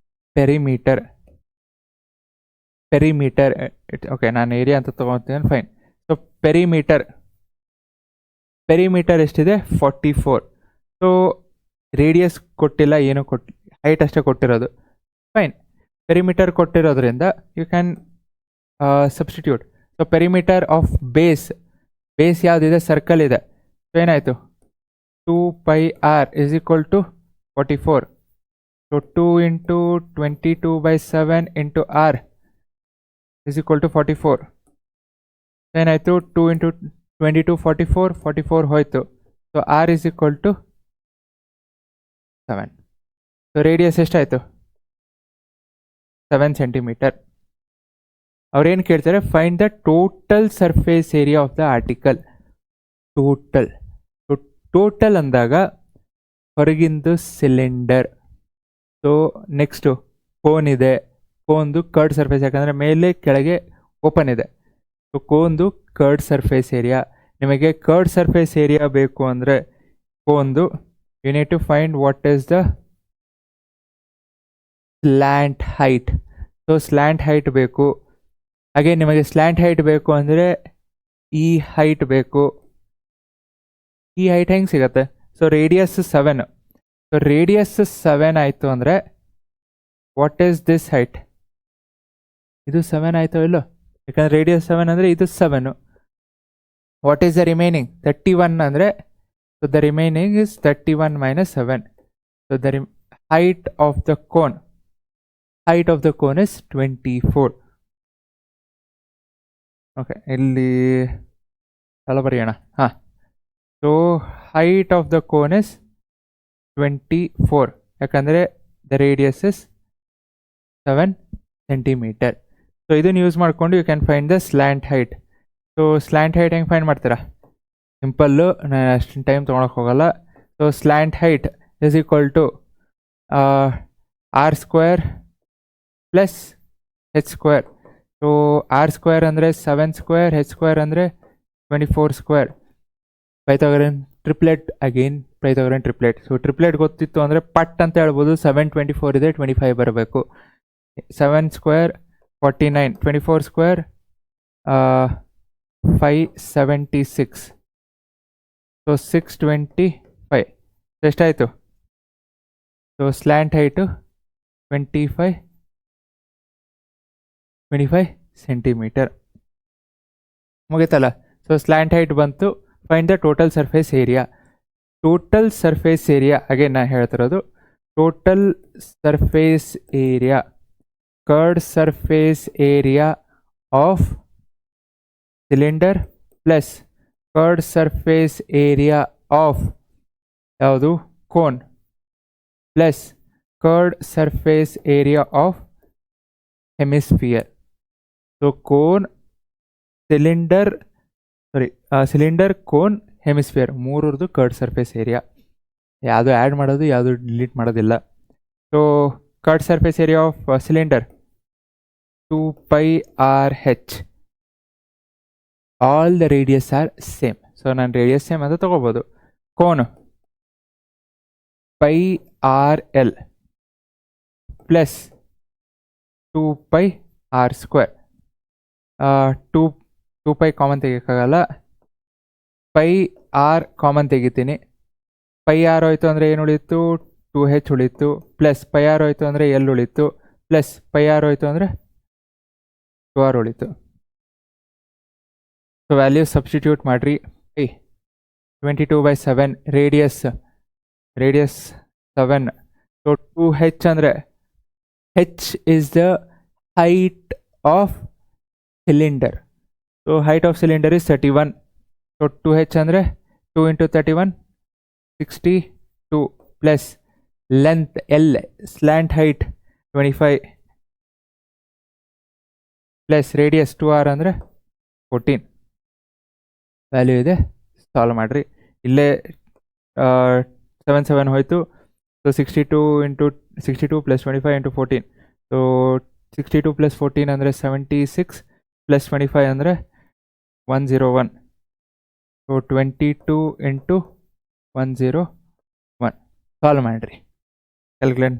perimeter okay, ನಾನು ಏರಿಯಾ ಅಂತ ತೊಗೊತೀನಿ. ಫೈನ್. ಸೊ ಪೆರಿಮೀಟರ್ ಎಷ್ಟಿದೆ, 44. ಸೊ ರೇಡಿಯಸ್ ಕೊಟ್ಟಿಲ್ಲ, ಏನು ಹೈಟ್ ಅಷ್ಟೇ ಕೊಟ್ಟಿರೋದು. ಫೈನ್, ಪೆರಿಮೀಟರ್ ಕೊಟ್ಟಿರೋದ್ರಿಂದ you can substitute. So perimeter of base ಯಾವುದಿದೆ, ಸರ್ಕಲ್ ಇದೆ. ಸೊ ಏನಾಯಿತು, 2πr is equal to 44. So 2 into 22/7 into r is equal to 44. ಏನಾಯಿತು, 2 ಇಂಟು 22 44 ಹೋಯಿತು. So r is equal to 7. So radius ಎಷ್ಟಾಯಿತು, 7 centimetre. ಅವ್ರೇನು ಕೇಳ್ತಾರೆ, find the total surface area of the article. Total ಅಂದಾಗ ಹೊರಗಿಂದು cylinder. So next cone ಇದೆ, ಕೋನ್ದು curved surface, ಯಾಕಂದರೆ ಮೇಲೆ ಕೆಳಗೆ ಓಪನ್ ಇದೆ. ಸೊ ಕೋನ್ದು ಕರ್ಡ್ ಸರ್ಫೇಸ್ ಏರಿಯಾ. ನಿಮಗೆ ಕರ್ಡ್ ಸರ್ಫೇಸ್ ಏರಿಯಾ ಬೇಕು ಅಂದರೆ ಕೋನ್ದು you need to find what is the slant height. So slant height ಬೇಕು. ಹಾಗೆ ನಿಮಗೆ ಸ್ಲ್ಯಾಂಟ್ ಹೈಟ್ ಬೇಕು ಅಂದರೆ ಈ ಹೈಟ್ ಬೇಕು. ಈ ಹೈಟ್ ಹೆಂಗೆ ಸಿಗತ್ತೆ? So radius 7. ಸೊ ರೇಡಿಯಸ್ 7 ಆಯಿತು ಅಂದರೆ ವಾಟ್ ಈಸ್ ದಿಸ್ ಹೈಟ್? ಇದು 7 ಆಯಿತು ಇಲ್ಲೋ? ಯಾಕಂದ್ರೆ ರೇಡಿಯಸ್ 7 ಅಂದರೆ ಇದು 7. What is the remaining? 31 ಅಂದರೆ so the remaining is 31 - 7. So the height of the cone is 24. Okay, ಇಲ್ಲಿ ಎಲ್ಲ ಬರೆಯೋಣ. ಹಾಂ, so height of the cone is 24 ಯಾಕಂದರೆ the radius is 7 centimetre. So ಇದನ್ನು ಯೂಸ್ ಮಾಡಿಕೊಂಡು you can find the slant height. So slant height ಹೆಂಗೆ find ಮಾಡ್ತೀರಾ? Simple, ನಾನು ಅಷ್ಟು ಟೈಮ್ ತೊಗೊಳಕ್ಕೆ ಹೋಗಲ್ಲ. So slant height is equal to r² plus h². So r² ಅಂದರೆ 7², h² ಅಂದರೆ 24². Pythagorean triplet, again Pythagorean triplet. So triplet ಗೊತ್ತಿತ್ತು ಅಂದರೆ ಪಟ್ ಅಂತ ಹೇಳ್ಬೋದು. 7 24 ಇದೆ, 25 ಬರಬೇಕು. 7² 49, 24² 576. ಸೊ 625 ಎಷ್ಟಾಯಿತು? So slant height 25 centimetre. ಮುಗಿತಲ್ಲ? ಸೊ ಸ್ಲ್ಯಾಂಟ್ ಹೈಟ್ ಬಂತು. Find the total surface area. Total surface area again ನಾನು ಹೇಳ್ತಿರೋದು total surface area, curved surface area of cylinder plus curved surface area of ಯಾವುದು? Cone plus curved surface area of hemisphere. So cone, cylinder cone, hemisphere ಮೂರರದು curved surface area. ಯಾವುದು add ಮಾಡೋದು, ಯಾವುದು delete ಮಾಡೋದಿಲ್ಲ. So curved surface area of cylinder 2πRh. All the radius are same. So ನಾನು radius same ಅಂತ ತೊಗೋಬೋದು. Cone πRL plus 2πr². 2π common ತೆಗಿಯೋಕ್ಕಾಗಲ್ಲ. πr common ತೆಗಿತೀನಿ. πr ಹೋಯ್ತು ಅಂದರೆ ಏನು ಉಳಿತು? 2h ಉಳಿತು. ಪ್ಲಸ್ πr ಹೋಯ್ತು ಅಂದರೆ L ಉಳಿತು. ಪ್ಲಸ್ πr ಹೋಯ್ತು ಅಂದರೆ 2r ಉಳಿತು. ಸೊ ವ್ಯಾಲ್ಯೂ ಸಬ್ಸ್ಟಿಟ್ಯೂಟ್ ಮಾಡಿರಿ. 22/7 ರೇಡಿಯಸ್ 7. ಸೊ 2h ಅಂದರೆ h is the height of cylinder. So height of cylinder is 31. So 2h ಅಂದರೆ 2 × 31 62 plus length L, slant height 25 plus radius 2r ಅಂದರೆ 14. Value ಇದೆ, solve ಮಾಡಿರಿ. ಇಲ್ಲೇ 7 ಹೋಯಿತು. So 62 plus 25 × 14. ಸೊ 62 + 14 ಅಂದರೆ 76 + 25 ಅಂದರೆ 101. ಸೊ 22 × 101 ಸಾಲ್ವ್ ಮಾಡಿರಿ. ಕ್ಯಾಲ್ಕುಲೇಟ್.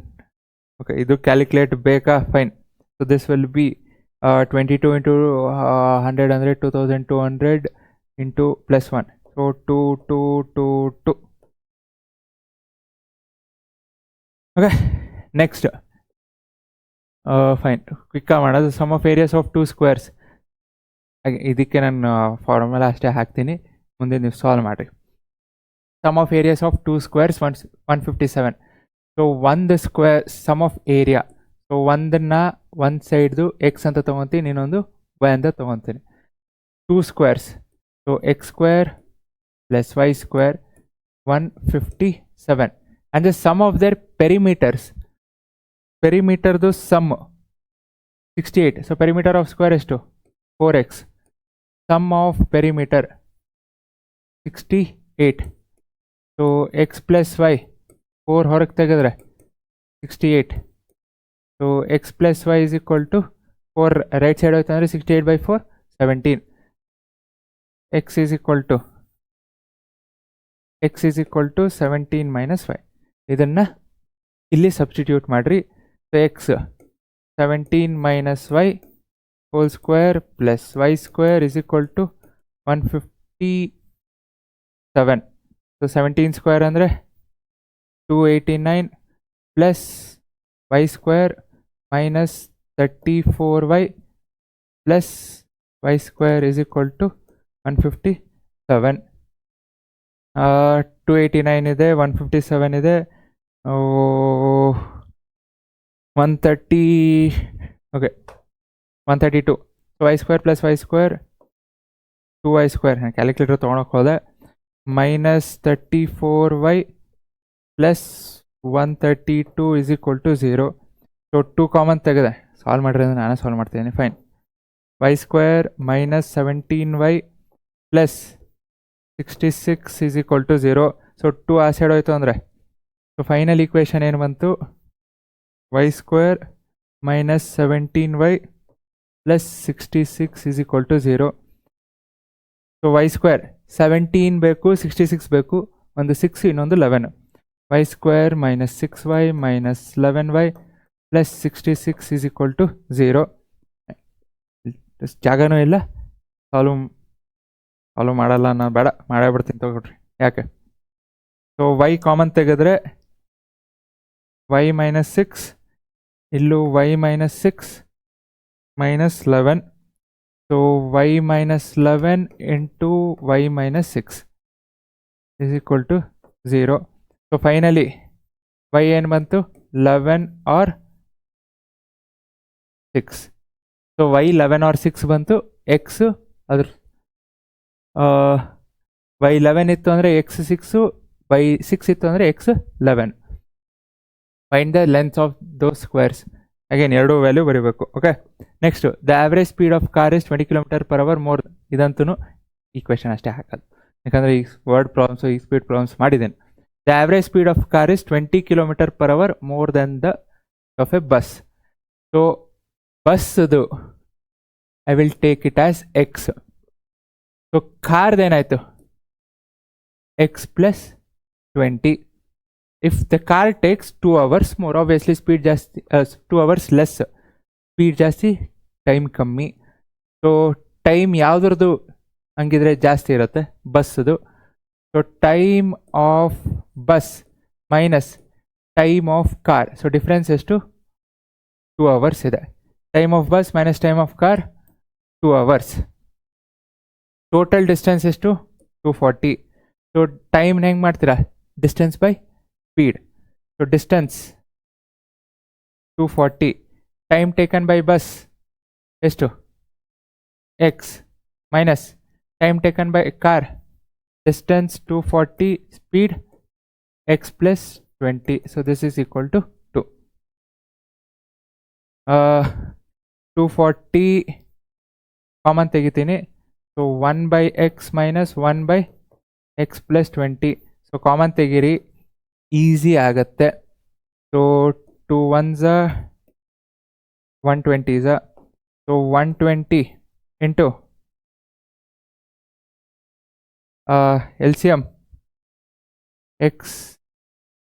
ಓಕೆ, ಇದು ಕ್ಯಾಲ್ಕುಲೇಟ್ ಬೇಕಾ? Fine. So this will be 22 × 100 ಅಂದರೆ 2200 × +1. ಸೊ 2222. Okay, next fine. ಕ್ವಿಕ್ಕ ಮಾಡೋದು. Sum of areas of 2 squares. ಇದಕ್ಕೆ ನಾನು ಫಾರ್ಮುಲಾ ಅಷ್ಟೇ ಹಾಕ್ತೀನಿ, ಮುಂದೆ ನೀವು ಸಾಲ್ವ್ ಮಾಡಿರಿ. Sum of areas of 2 squares 157. So ಒಂದು square sum of area. So ಒಂದನ್ನು ಒಂದು ಸೈಡ್ದು ಎಕ್ಸ್ ಅಂತ ತೊಗೊತೀನಿ, ಇನ್ನೊಂದು ವೈ ಅಂತ ತೊಗೊತೀನಿ. 2 squares. So x² + y² 157. and the sum of their perimeters. Perimeterದು sum 68. So perimeter of square ಎಷ್ಟು? 4x. Sum of perimeter 68. So x + y 4 ಹೊರಗೆ ತೆಗೆದ್ರೆ 68. So x + y is equal to 4 right side ಹೋಯ್ತು ಅಂದರೆ 68/4 17. x is equal to 17 - 5. ಇದನ್ನು ಇಲ್ಲಿ substitute ಮಾಡಿರಿ. So x 17 - y² + y² is equal to 157. So 17 square ಅಂದರೆ 289 plus y square minus 34y plus y square is equal to 157. 289 ಇದೆ, 157 ಇದೆ, 130, okay 132. So y square plus y square 2y square, calculator ತೊಗೊಳಕ್ಕೆ ಹೋದೆ, minus 34y plus 132 is equal to 0. So 2 common ತೆಗೆದೆ, solve ಮಾಡಿರಿ ಅಂದರೆ ನಾನೇ solve ಮಾಡ್ತಿದ್ದೀನಿ. Fine. Y square minus 17y plus 66 is equal to 0. So 2 ಆ ಸೈಡ್ ಹೋಯ್ತು ಅಂದರೆ, ಸೊ ಫೈನಲ್ ಈಕ್ವೇಷನ್ ಏನು ಬಂತು? Y square minus 17y plus 66 is equal to 0. So y square 17 ಬೇಕು, 66 ಬೇಕು, ಒಂದು 6 ಇನ್ನೊಂದು 11. Y square minus 6y minus 11y plus 66 is equal to 0. ಜಾಗನೂ ಇಲ್ಲ, ಸಾಲ್ವ್ ಮಾಡಲ್ಲ, ನಾನು ಬೇಡ ಮಾಡೇ ಬಿಡ್ತೀನಿ ತಗೊಳ್ರಿ. ಯಾಕೆ? ಸೊ ವೈ ಕಾಮನ್ ತೆಗೆದ್ರೆ ವೈ ಮೈನಸ್ 6, ಇಲ್ಲೂ y minus 6 minus 11. So y minus 11 into y minus 6 is equal to 0. So finally Y ಏನು ಬಂತು? 11 ಆರ್ 6. ಸೊ ವೈ 11 ಆರ್ 6 ಬಂತು. ಎಕ್ಸ್ ಅದ್ರ ವೈ 11 ಇತ್ತು ಅಂದರೆ ಎಕ್ಸ್ 6, ವೈ 6 ಇತ್ತು ಅಂದರೆ x 11. Find the length of those squares. Again ಎರಡು value ಬರೀಬೇಕು. Okay, next the average speed of car is 20 km/h more. ಇದಂತೂ ಈಕ್ವೇಷನ್ ಅಷ್ಟೇ ಹಾಕೋದು, ಯಾಕಂದರೆ ಈ ವರ್ಡ್ ಪ್ರಾಬ್ಲಮ್ಸು, ಈ ಸ್ಪೀಡ್ ಪ್ರಾಬ್ಲಮ್ಸ್ ಮಾಡಿದ್ದೇನೆ. The average speed of car is 20 km/h more then the of a bus. So ಬಸ್ದು I will take it as x. So ಕಾರ್ದೇನಾಯಿತು? X plus 20. If the car takes 2 hours more, obviously speed ಜಾಸ್ತಿ, 2 hours less, speed ಜಾಸ್ತಿ, time ಕಮ್ಮಿ. So time ಯಾವುದ್ರದ್ದು ಹಂಗಿದ್ರೆ ಜಾಸ್ತಿ ಇರುತ್ತೆ? ಬಸ್ಸದು. So time of bus minus time of car. So difference ಎಷ್ಟು? 2 hours ಇದೆ. Time of bus minus time of car 2 hours. Total distance ಎಷ್ಟು? 240. ಸೊ ಟೈಮ್ ಹೆಂಗೆ ಮಾಡ್ತೀರಾ? Distance by speed. So distance 240, time taken by bus ಎಷ್ಟು? X minus time taken by car, distance 240, speed x plus 20. So this is equal to 2. 240 common ತೆಗಿತೀನಿ. So 1/x minus 1/x plus 20. So common ತೆಗೀರಿ, easy ಆಗುತ್ತೆ. So 2 1s 120s. So 120 into LCM x,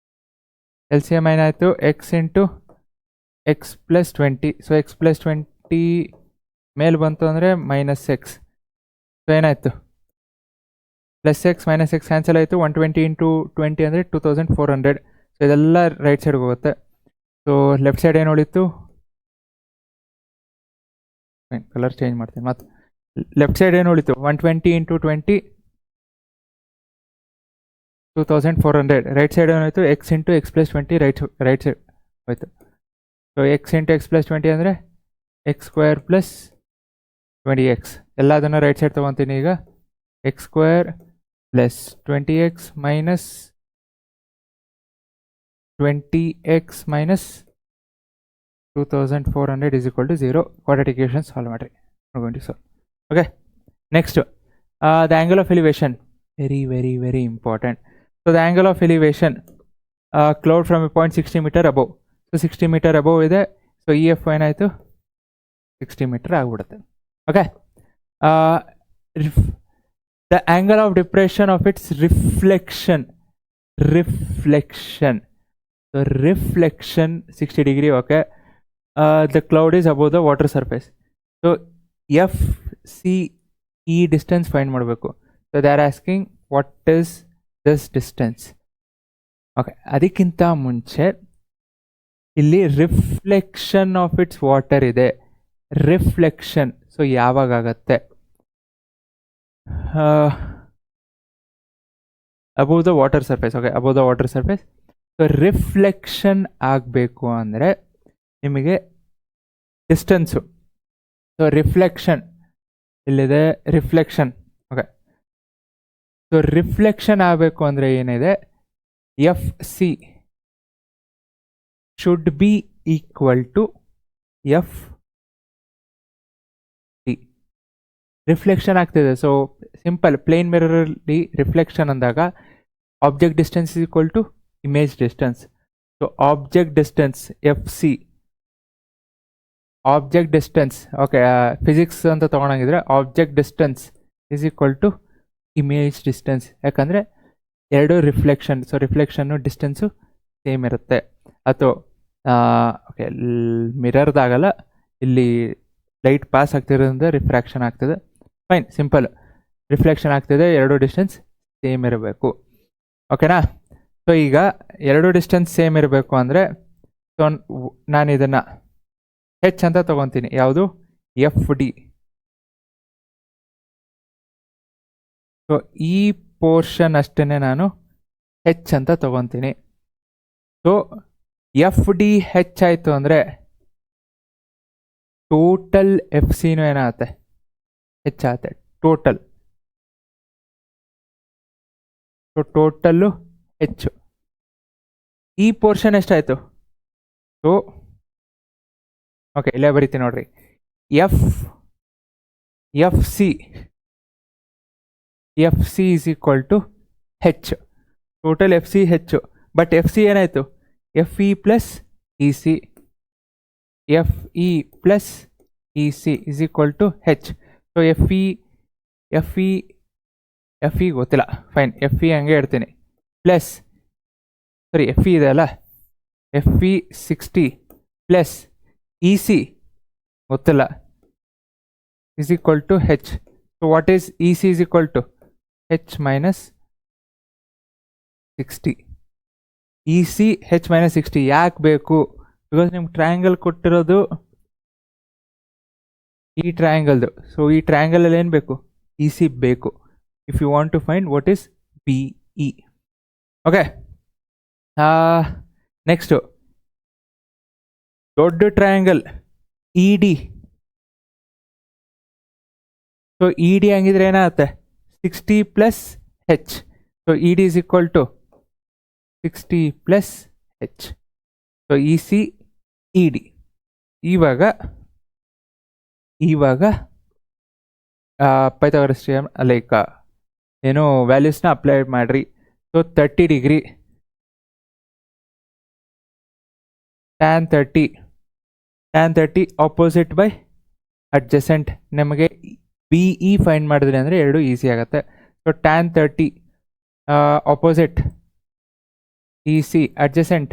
LCM ಏನಾಯಿತು? X into x plus 20. So x plus 20 ಮೇಲೆ ಬಂತು ಅಂದರೆ minus x. So ಏನಾಯಿತು? Plus x minus x cancel ಆಯಿತು. 120 into 20 ಅಂದರೆ 2400. So ಇದೆಲ್ಲ ರೈಟ್ ಸೈಡ್ಗೆ ಹೋಗುತ್ತೆ. ಸೊ ಲೆಫ್ಟ್ ಸೈಡ್ ಏನು ಉಳಿತು? ಕಲರ್ ಚೇಂಜ್ ಮಾಡ್ತೀನಿ ಮತ್ತು. ಲೆಫ್ಟ್ ಸೈಡ್ ಏನು ಉಳಿತು? 120 ಇಂಟು 20 2400. ರೈಟ್ ಸೈಡ್ ಏನಾಯಿತು? X into x plus 20 right side ಹೋಯ್ತು. So x into x plus 20 ಅಂದರೆ ಎಕ್ಸ್ ಸ್ಕ್ವೇರ್ ಪ್ಲಸ್ 20x. ಎಲ್ಲದನ್ನು ರೈಟ್ ಸೈಡ್ ತೊಗೊತೀನಿ. ಈಗ x square plus 20x minus 20x minus 2400 is equal to 0. Quadratic equation solve ಮಾಡಿರಿ. Okay, next the angle of elevation. Very very very important. So the angle of elevation cloud from a point 60 metre above. So 60 metre above ಇದೆ. So E F ಏನಾಯಿತು? 60 metre ಆಗಿಬಿಡುತ್ತೆ. Okay, the angle of depression of its reflection. So reflection 60 degree. Okay, the cloud is above the water surface. So FC ಈ distance find ಮಾಡಬೇಕು. So they are asking what is this distance. Okay, ಅದಕ್ಕಿಂತ ಮುಂಚೆ ಇಲ್ಲಿ reflection of its water ಇದೆ. Reflection so ಯಾವಾಗ ಆಗತ್ತೆ? Above the water surface. Okay, above the water surface. So reflection ಆಗಬೇಕು ಅಂದರೆ ನಿಮಗೆ ಡಿಸ್ಟೆನ್ಸು. ಸೊ ರಿಫ್ಲೆಕ್ಷನ್ ಇಲ್ಲಿದೆ, ರಿಫ್ಲೆಕ್ಷನ್. ಓಕೆ, ಸೊ ರಿಫ್ಲೆಕ್ಷನ್ ಆಗಬೇಕು ಅಂದರೆ ಏನಿದೆ, F C should be equal to F T. Reflection ಆಗ್ತಿದೆ. ಸೊ ಸಿಂಪಲ್, ಪ್ಲೇನ್ ಮಿರರಲ್ಲಿ ರಿಫ್ಲೆಕ್ಷನ್ ಅಂದಾಗ object distance is equal to image distance. So object distance F C, object distance. Okay, physics ಅಂತ ತೊಗೊಂಡಂಗಿದ್ರೆ object distance is equal to image distance. ಯಾಕಂದರೆ ಎರಡು reflection, so reflection distance same ಇರುತ್ತೆ. ಅಥವಾ okay, ಮಿರರ್ದಾಗಲ್ಲ, ಇಲ್ಲಿ ಲೈಟ್ ಪಾಸ್ ಆಗ್ತಿರೋದ್ರಿಂದ refraction ಆಗ್ತದೆ. Fine, simple. ರಿಫ್ಲೆಕ್ಷನ್ ಆಗ್ತಿದೆ, ಎರಡು ಡಿಸ್ಟೆನ್ಸ್ ಸೇಮ್ ಇರಬೇಕು. ಓಕೆನಾ? ಸೊ ಈಗ ಎರಡು ಡಿಸ್ಟೆನ್ಸ್ ಸೇಮ್ ಇರಬೇಕು ಅಂದರೆ ಸೊ ನಾನು ಇದನ್ನು ಹೆಚ್ ಅಂತ ತೊಗೊತೀನಿ. ಯಾವುದು? F D. ಸೊ ಈ ಪೋರ್ಷನ್ ಅಷ್ಟೇ ನಾನು ಹೆಚ್ ಅಂತ ತೊಗೊತೀನಿ. ಸೊ ಎಫ್ ಡಿ ಹೆಚ್ ಆಯಿತು ಅಂದರೆ ಟೋಟಲ್ ಎಫ್ ಸಿನೂ ಏನಾಗುತ್ತೆ? ಹೆಚ್ಚಾಗುತ್ತೆ ಟೋಟಲ್. ಸೊ ಟೋಟಲ್ಲು ಹೆಚ್ಚು. ಈ ಪೋರ್ಷನ್ ಎಷ್ಟಾಯಿತು? ಸೊ ಓಕೆ, ಇಲ್ಲೇ ಬರೀತೀನಿ ನೋಡ್ರಿ. F C is equal to H. Total F C ಹೆಚ್ಚು. ಬಟ್ ಎಫ್ ಸಿ ಏನಾಯಿತು? F E plus E C. F E plus E C is equal to H. So F E ಗೊತ್ತಿಲ್ಲ. Fine, F E ಹಂಗೆ ಇಡ್ತೀನಿ. Plus sorry, F E ಇದೆ ಅಲ್ಲ, F E 60 plus E C ಗೊತ್ತಿಲ್ಲ, is equal to H. So what is E C is equal to H minus 60. E C H minus 60 ಯಾಕೆ ಬೇಕು? Because ನಿಮ್ಗೆ triangle ಕೊಟ್ಟಿರೋದು ಈ ಟ್ರಯಾಂಗಲ್ದು. ಸೊ ಈ ಟ್ರಯಾಂಗಲಲ್ಲಿ ಏನು ಬೇಕು? ಇ ಸಿ ಬೇಕು. If you want to find what is B E. Okay, next ದೊಡ್ಡ triangle E D. So E D ಹಂಗಿದ್ರೆ ಏನಾಗುತ್ತೆ? 60 plus H. So E D is equal to 60 plus H. So E C E D. ಇವಾಗ Pythagoras theorem like ಏನು ವ್ಯಾಲ್ಯೂಸ್ನ apply ಮಾಡಿರಿ. So 30 degree tan 30 opposite by adjacent. ನಮಗೆ B E find ಮಾಡಿದ್ರಿ ಅಂದರೆ ಎರಡು ಈಸಿ ಆಗುತ್ತೆ. So tan 30 opposite E C adjacent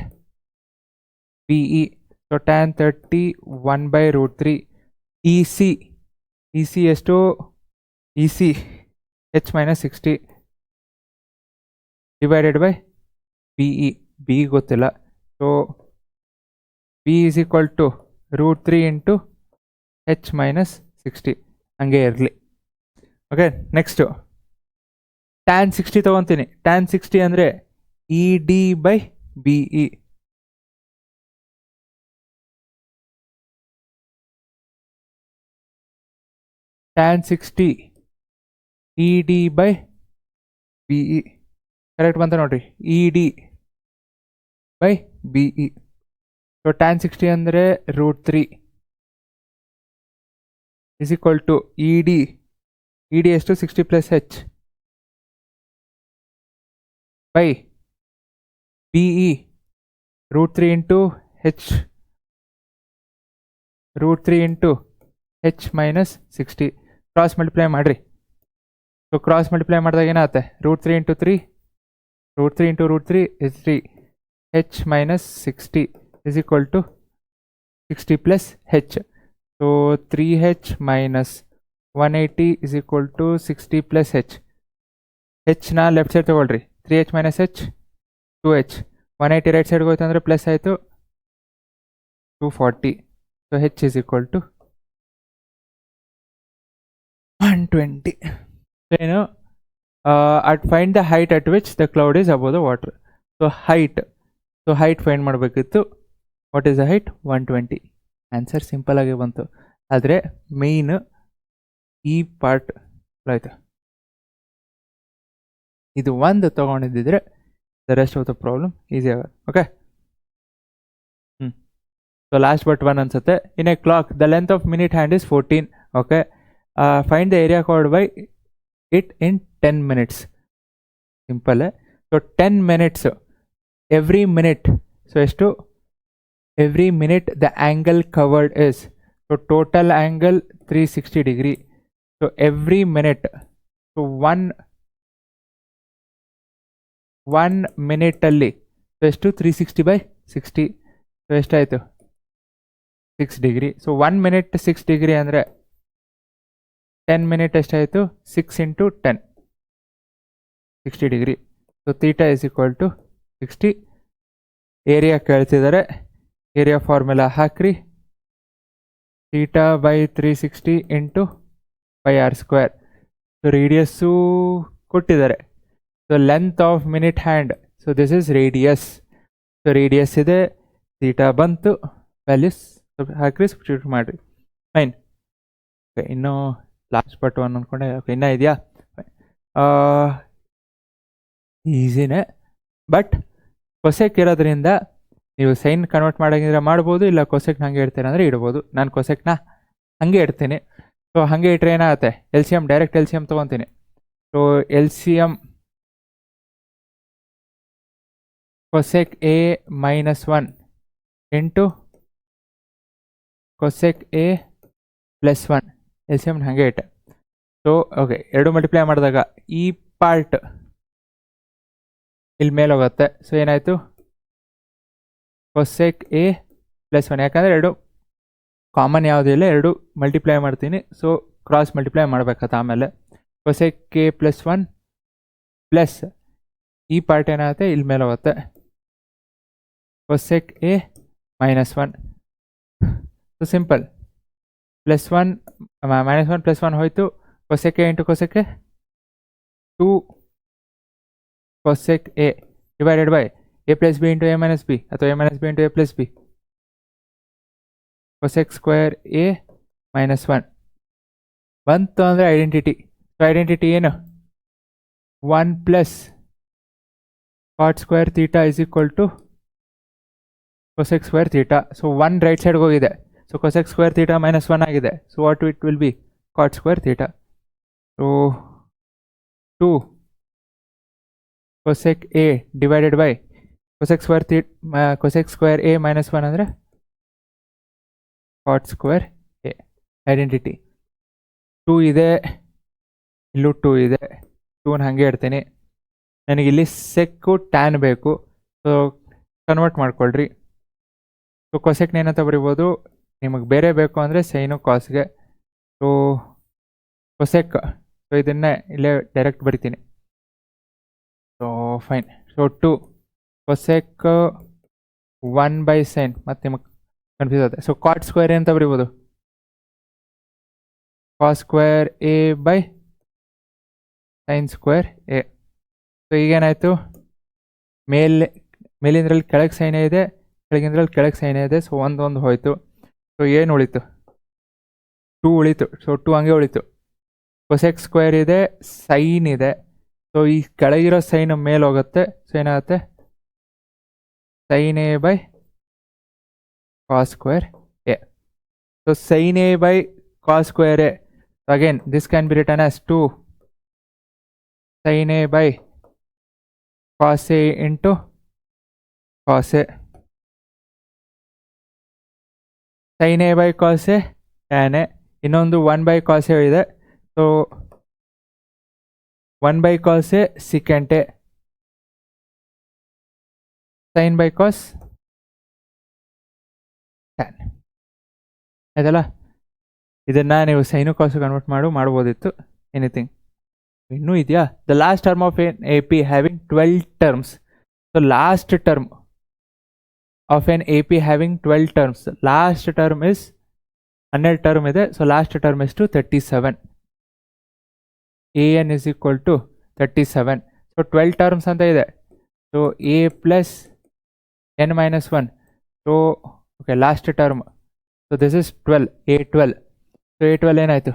B E. So tan 30 1/√3 E C ಎಷ್ಟು? E C H minus 60 divided by B E. B ಗೊತ್ತಿಲ್ಲ. So B is equal to √3 into H minus 60 ಹಂಗೆ ಇರಲಿ. Okay, next tan 60 ತೊಗೊತೀನಿ. tan 60 ಅಂದರೆ E D by B E. tan 60 E D by B E correct ಬಂತ ನೋಡ್ರಿ. E D by B E. So tan 60 ಅಂದರೆ √3 is equal to ಇ ಡಿ ಎಷ್ಟು? 60 ಪ್ಲಸ್ ಹೆಚ್ ಬೈ ಬಿ ಇ √3 ಇಂಟು ಹೆಚ್ minus 60. Cross multiply ಮಾಡಿರಿ. So cross multiply ಮಾಡಿದಾಗ ಏನಾಗುತ್ತೆ? √3 into 3 is 3 h minus 60 is equal to 60 plus H. So 3h minus 180 is equal to 60 plus h. h ನ left side ತಗೊಳ್ರಿ, 3h minus h 2h. 180 right ಸೈಡ್ಗೆ ಹೋಯ್ತು ಅಂದರೆ plus ಆಯಿತು 240. So h is equal to 120. So, find the height at which the cloud is above the water. So height find ಮಾಡಬೇಕಿತ್ತು. What is the height? 120. Answer simple ಆಗಿ ಬಂತು. ಆದರೆ main ಈ part ಆಯ್ತು, ಇದು ಒಂದು ತಗೊಂಡಿದ್ದಿದ್ರೆ the rest of the problem easy ಆಗ. Okay, so last but one ಅನ್ಸುತ್ತೆ. In a clock the length of minute hand is 14. Okay, find the area covered by it in 10 minutes. Simple. So 10 minutes, every minute. So ಎಷ್ಟು? Every minute the angle covered is, so total angle 360 degree. So every minute, so one ಮಿನಿಟಲ್ಲಿ so ಎಷ್ಟು? 360/60. So ಎಷ್ಟಾಯಿತು? 6 degree. So 1 minute 6 degree ಅಂದರೆ 10 minute ಎಷ್ಟಾಯಿತು? 6 into 10, 60 degree. So theta is equal to 60. Area ಕೇಳ್ತಿದ್ದಾರೆ, area formula ಹಾಕ್ರಿ. Theta by 360 into πr². So radius ಕೊಟ್ಟಿದ್ದಾರೆ. So length of minute hand, so this is radius. So radius ಇದೆ, theta ಬಂತು, values ಹಾಕ್ರಿ, substitute ಮಾಡಿರಿ. Fine. Okay, ಇನ್ನೂ last but one ಅಂದ್ಕೊಂಡೆ. Okay, ಇನ್ನೂ ಇದೆಯಾ? ಈಸಿನೇ, ಬಟ್ ಕೊಸೆಕ್ ಇರೋದ್ರಿಂದ ನೀವು ಸೈನ್ ಕನ್ವರ್ಟ್ ಮಾಡೋಂಗಿದ್ರೆ ಮಾಡ್ಬೋದು, ಇಲ್ಲ ಕೊಸೆಕ್ನ ಹಾಗೆ ಇಡ್ತೀರ ಅಂದರೆ ಇಡ್ಬೋದು. ನಾನು ಕೊಸೆಕ್ನ ಹಾಗೆ ಇಡ್ತೀನಿ. ಸೊ ಹಾಗೆ ಇಟ್ಟರೆ ಏನಾಗುತ್ತೆ? LCM, ಡೈರೆಕ್ಟ್ LCM ತೊಗೊತೀನಿ. So LCM cosec A -1 into cosec A +1. LCM ಹಾಗೆ ಇಟ್ಟೆ. ಸೊ ಓಕೆ, ಎರಡು ಮಲ್ಟಿಪ್ಲೈ ಮಾಡಿದಾಗ ಈ ಪಾರ್ಟ್ ಇಲ್ಲಿ ಮೇಲೆ ಹೋಗುತ್ತೆ. ಸೊ ಏನಾಯಿತು? Cosec A +1. ಯಾಕಂದರೆ ಎರಡು ಕಾಮನ್ ಯಾವುದೂ ಇಲ್ಲ, ಎರಡು ಮಲ್ಟಿಪ್ಲೈ ಮಾಡ್ತೀನಿ. ಸೊ ಕ್ರಾಸ್ ಮಲ್ಟಿಪ್ಲೈ ಮಾಡಬೇಕಾದ ಆಮೇಲೆ ಕೊಸೆಕ್ A +1 ಪ್ಲಸ್ ಈ ಪಾರ್ಟ್ ಏನಾಗುತ್ತೆ? ಇಲ್ಲಿ ಮೇಲೆ ಹೋಗುತ್ತೆ, ಕೊಸೆಕ್ A -1. So simple. +1 -1 +1 ಹೋಯಿತು. Cosec A into cosec A 2 cosec A divided by A + B into A - B ಅಥವಾ A - B into A + B. Cosec square A -1 ಬಂತು ಅಂದರೆ ಐಡೆಂಟಿಟಿ. ಸೊ ಐಡೆಂಟಿಟಿ ಏನು? 1 + cot square theta is equal to cosec square theta. So 1 right ಸೈಡ್ಗೆ ಹೋಗಿದೆ. So cosec square theta -1 ಆಗಿದೆ. So what it will be? cot square theta. So 2 cosec A divided by cosec square A -1 ಅಂದರೆ cot square A. Identity 2 ಇದೆ, ಇಲ್ಲೂ 2 ಇದೆ. 2ನ ಹಾಗೆ ಇಡ್ತೀನಿ. ನನಗಿಲ್ಲಿ ಸೆಕ್ಕು tan ಬೇಕು. ಸೊ ಕನ್ವರ್ಟ್ ಮಾಡ್ಕೊಳ್ರಿ. ಸೊ ಕೊಸೆಕ್ನ ಏನಂತ ಬರಿಬೋದು? ನಿಮಗೆ ಬೇರೆ ಬೇಕು ಅಂದರೆ ಸೈನು ಕಾಸ್ಗೆ. ಸೊ ಕೊಸೆಕ್, ಸೊ ಇದನ್ನೇ ಇಲ್ಲೇ ಡೈರೆಕ್ಟ್ ಬರಿತೀನಿ. So fine. So 2 cosec 1/sin, ಮತ್ತು ನಿಮಗೆ ಕನ್ಫ್ಯೂಸ್ ಆಗುತ್ತೆ. ಸೊ ಕಾಟ್ ಸ್ಕ್ವೇರ್ ಏನಂತ ಬರಿಬೋದು? Cos square A/sin square A. So ಈಗೇನಾಯಿತು? ಮೇಲಿಂದ್ರಲ್ಲಿ ಕೆಳಗೆ ಸೈನೇ ಇದೆ, ಕೆಳಗಿಂದ್ರಲ್ಲಿ ಕೆಳಗೆ ಸೈನೇ ಇದೆ. ಸೊ ಒಂದು ಹೋಯಿತು. ಸೊ ಏನು ಉಳಿತು? 2 ಉಳಿತು. ಸೊ 2 ಹಂಗೆ ಉಳಿತು. ಕೊಸೆಕ್ ಸ್ಕ್ವೇರ್ ಇದೆ, ಸೈನ್ ಇದೆ. ಸೊ ಈ ಕೆಳಗಿರೋ ಸೈನ್ ಮೇಲೆ ಹೋಗುತ್ತೆ. ಸೊ ಏನಾಗುತ್ತೆ? sin A/cos square A. So sin A/cos square A. So again this can be written as 2 sin A/cos A into cos A. sin A/cos A tan A. ಇನ್ನೊಂದು 1/cos A ಇದೆ. So 1/cos A secant A. sin cos tan. ಆಯ್ತಲ್ಲ? ಇದನ್ನು ನೀವು sign ಕಾಸು convert ಮಾಡ್ಬೋದಿತ್ತು, anything. ಇನ್ನೂ ಇದೆಯಾ? The last term of an A P having 12 terms. So last term of an A P having 12 terms. Last term is 12 term ಇದೆ. So last term ಎಷ್ಟು? 37. A N is equal to 37. So 12 terms ಅಂತ ಇದೆ. So A plus N minus 1. So okay, last term. So this is 12, A12. So A12 ಏನಾಯಿತು?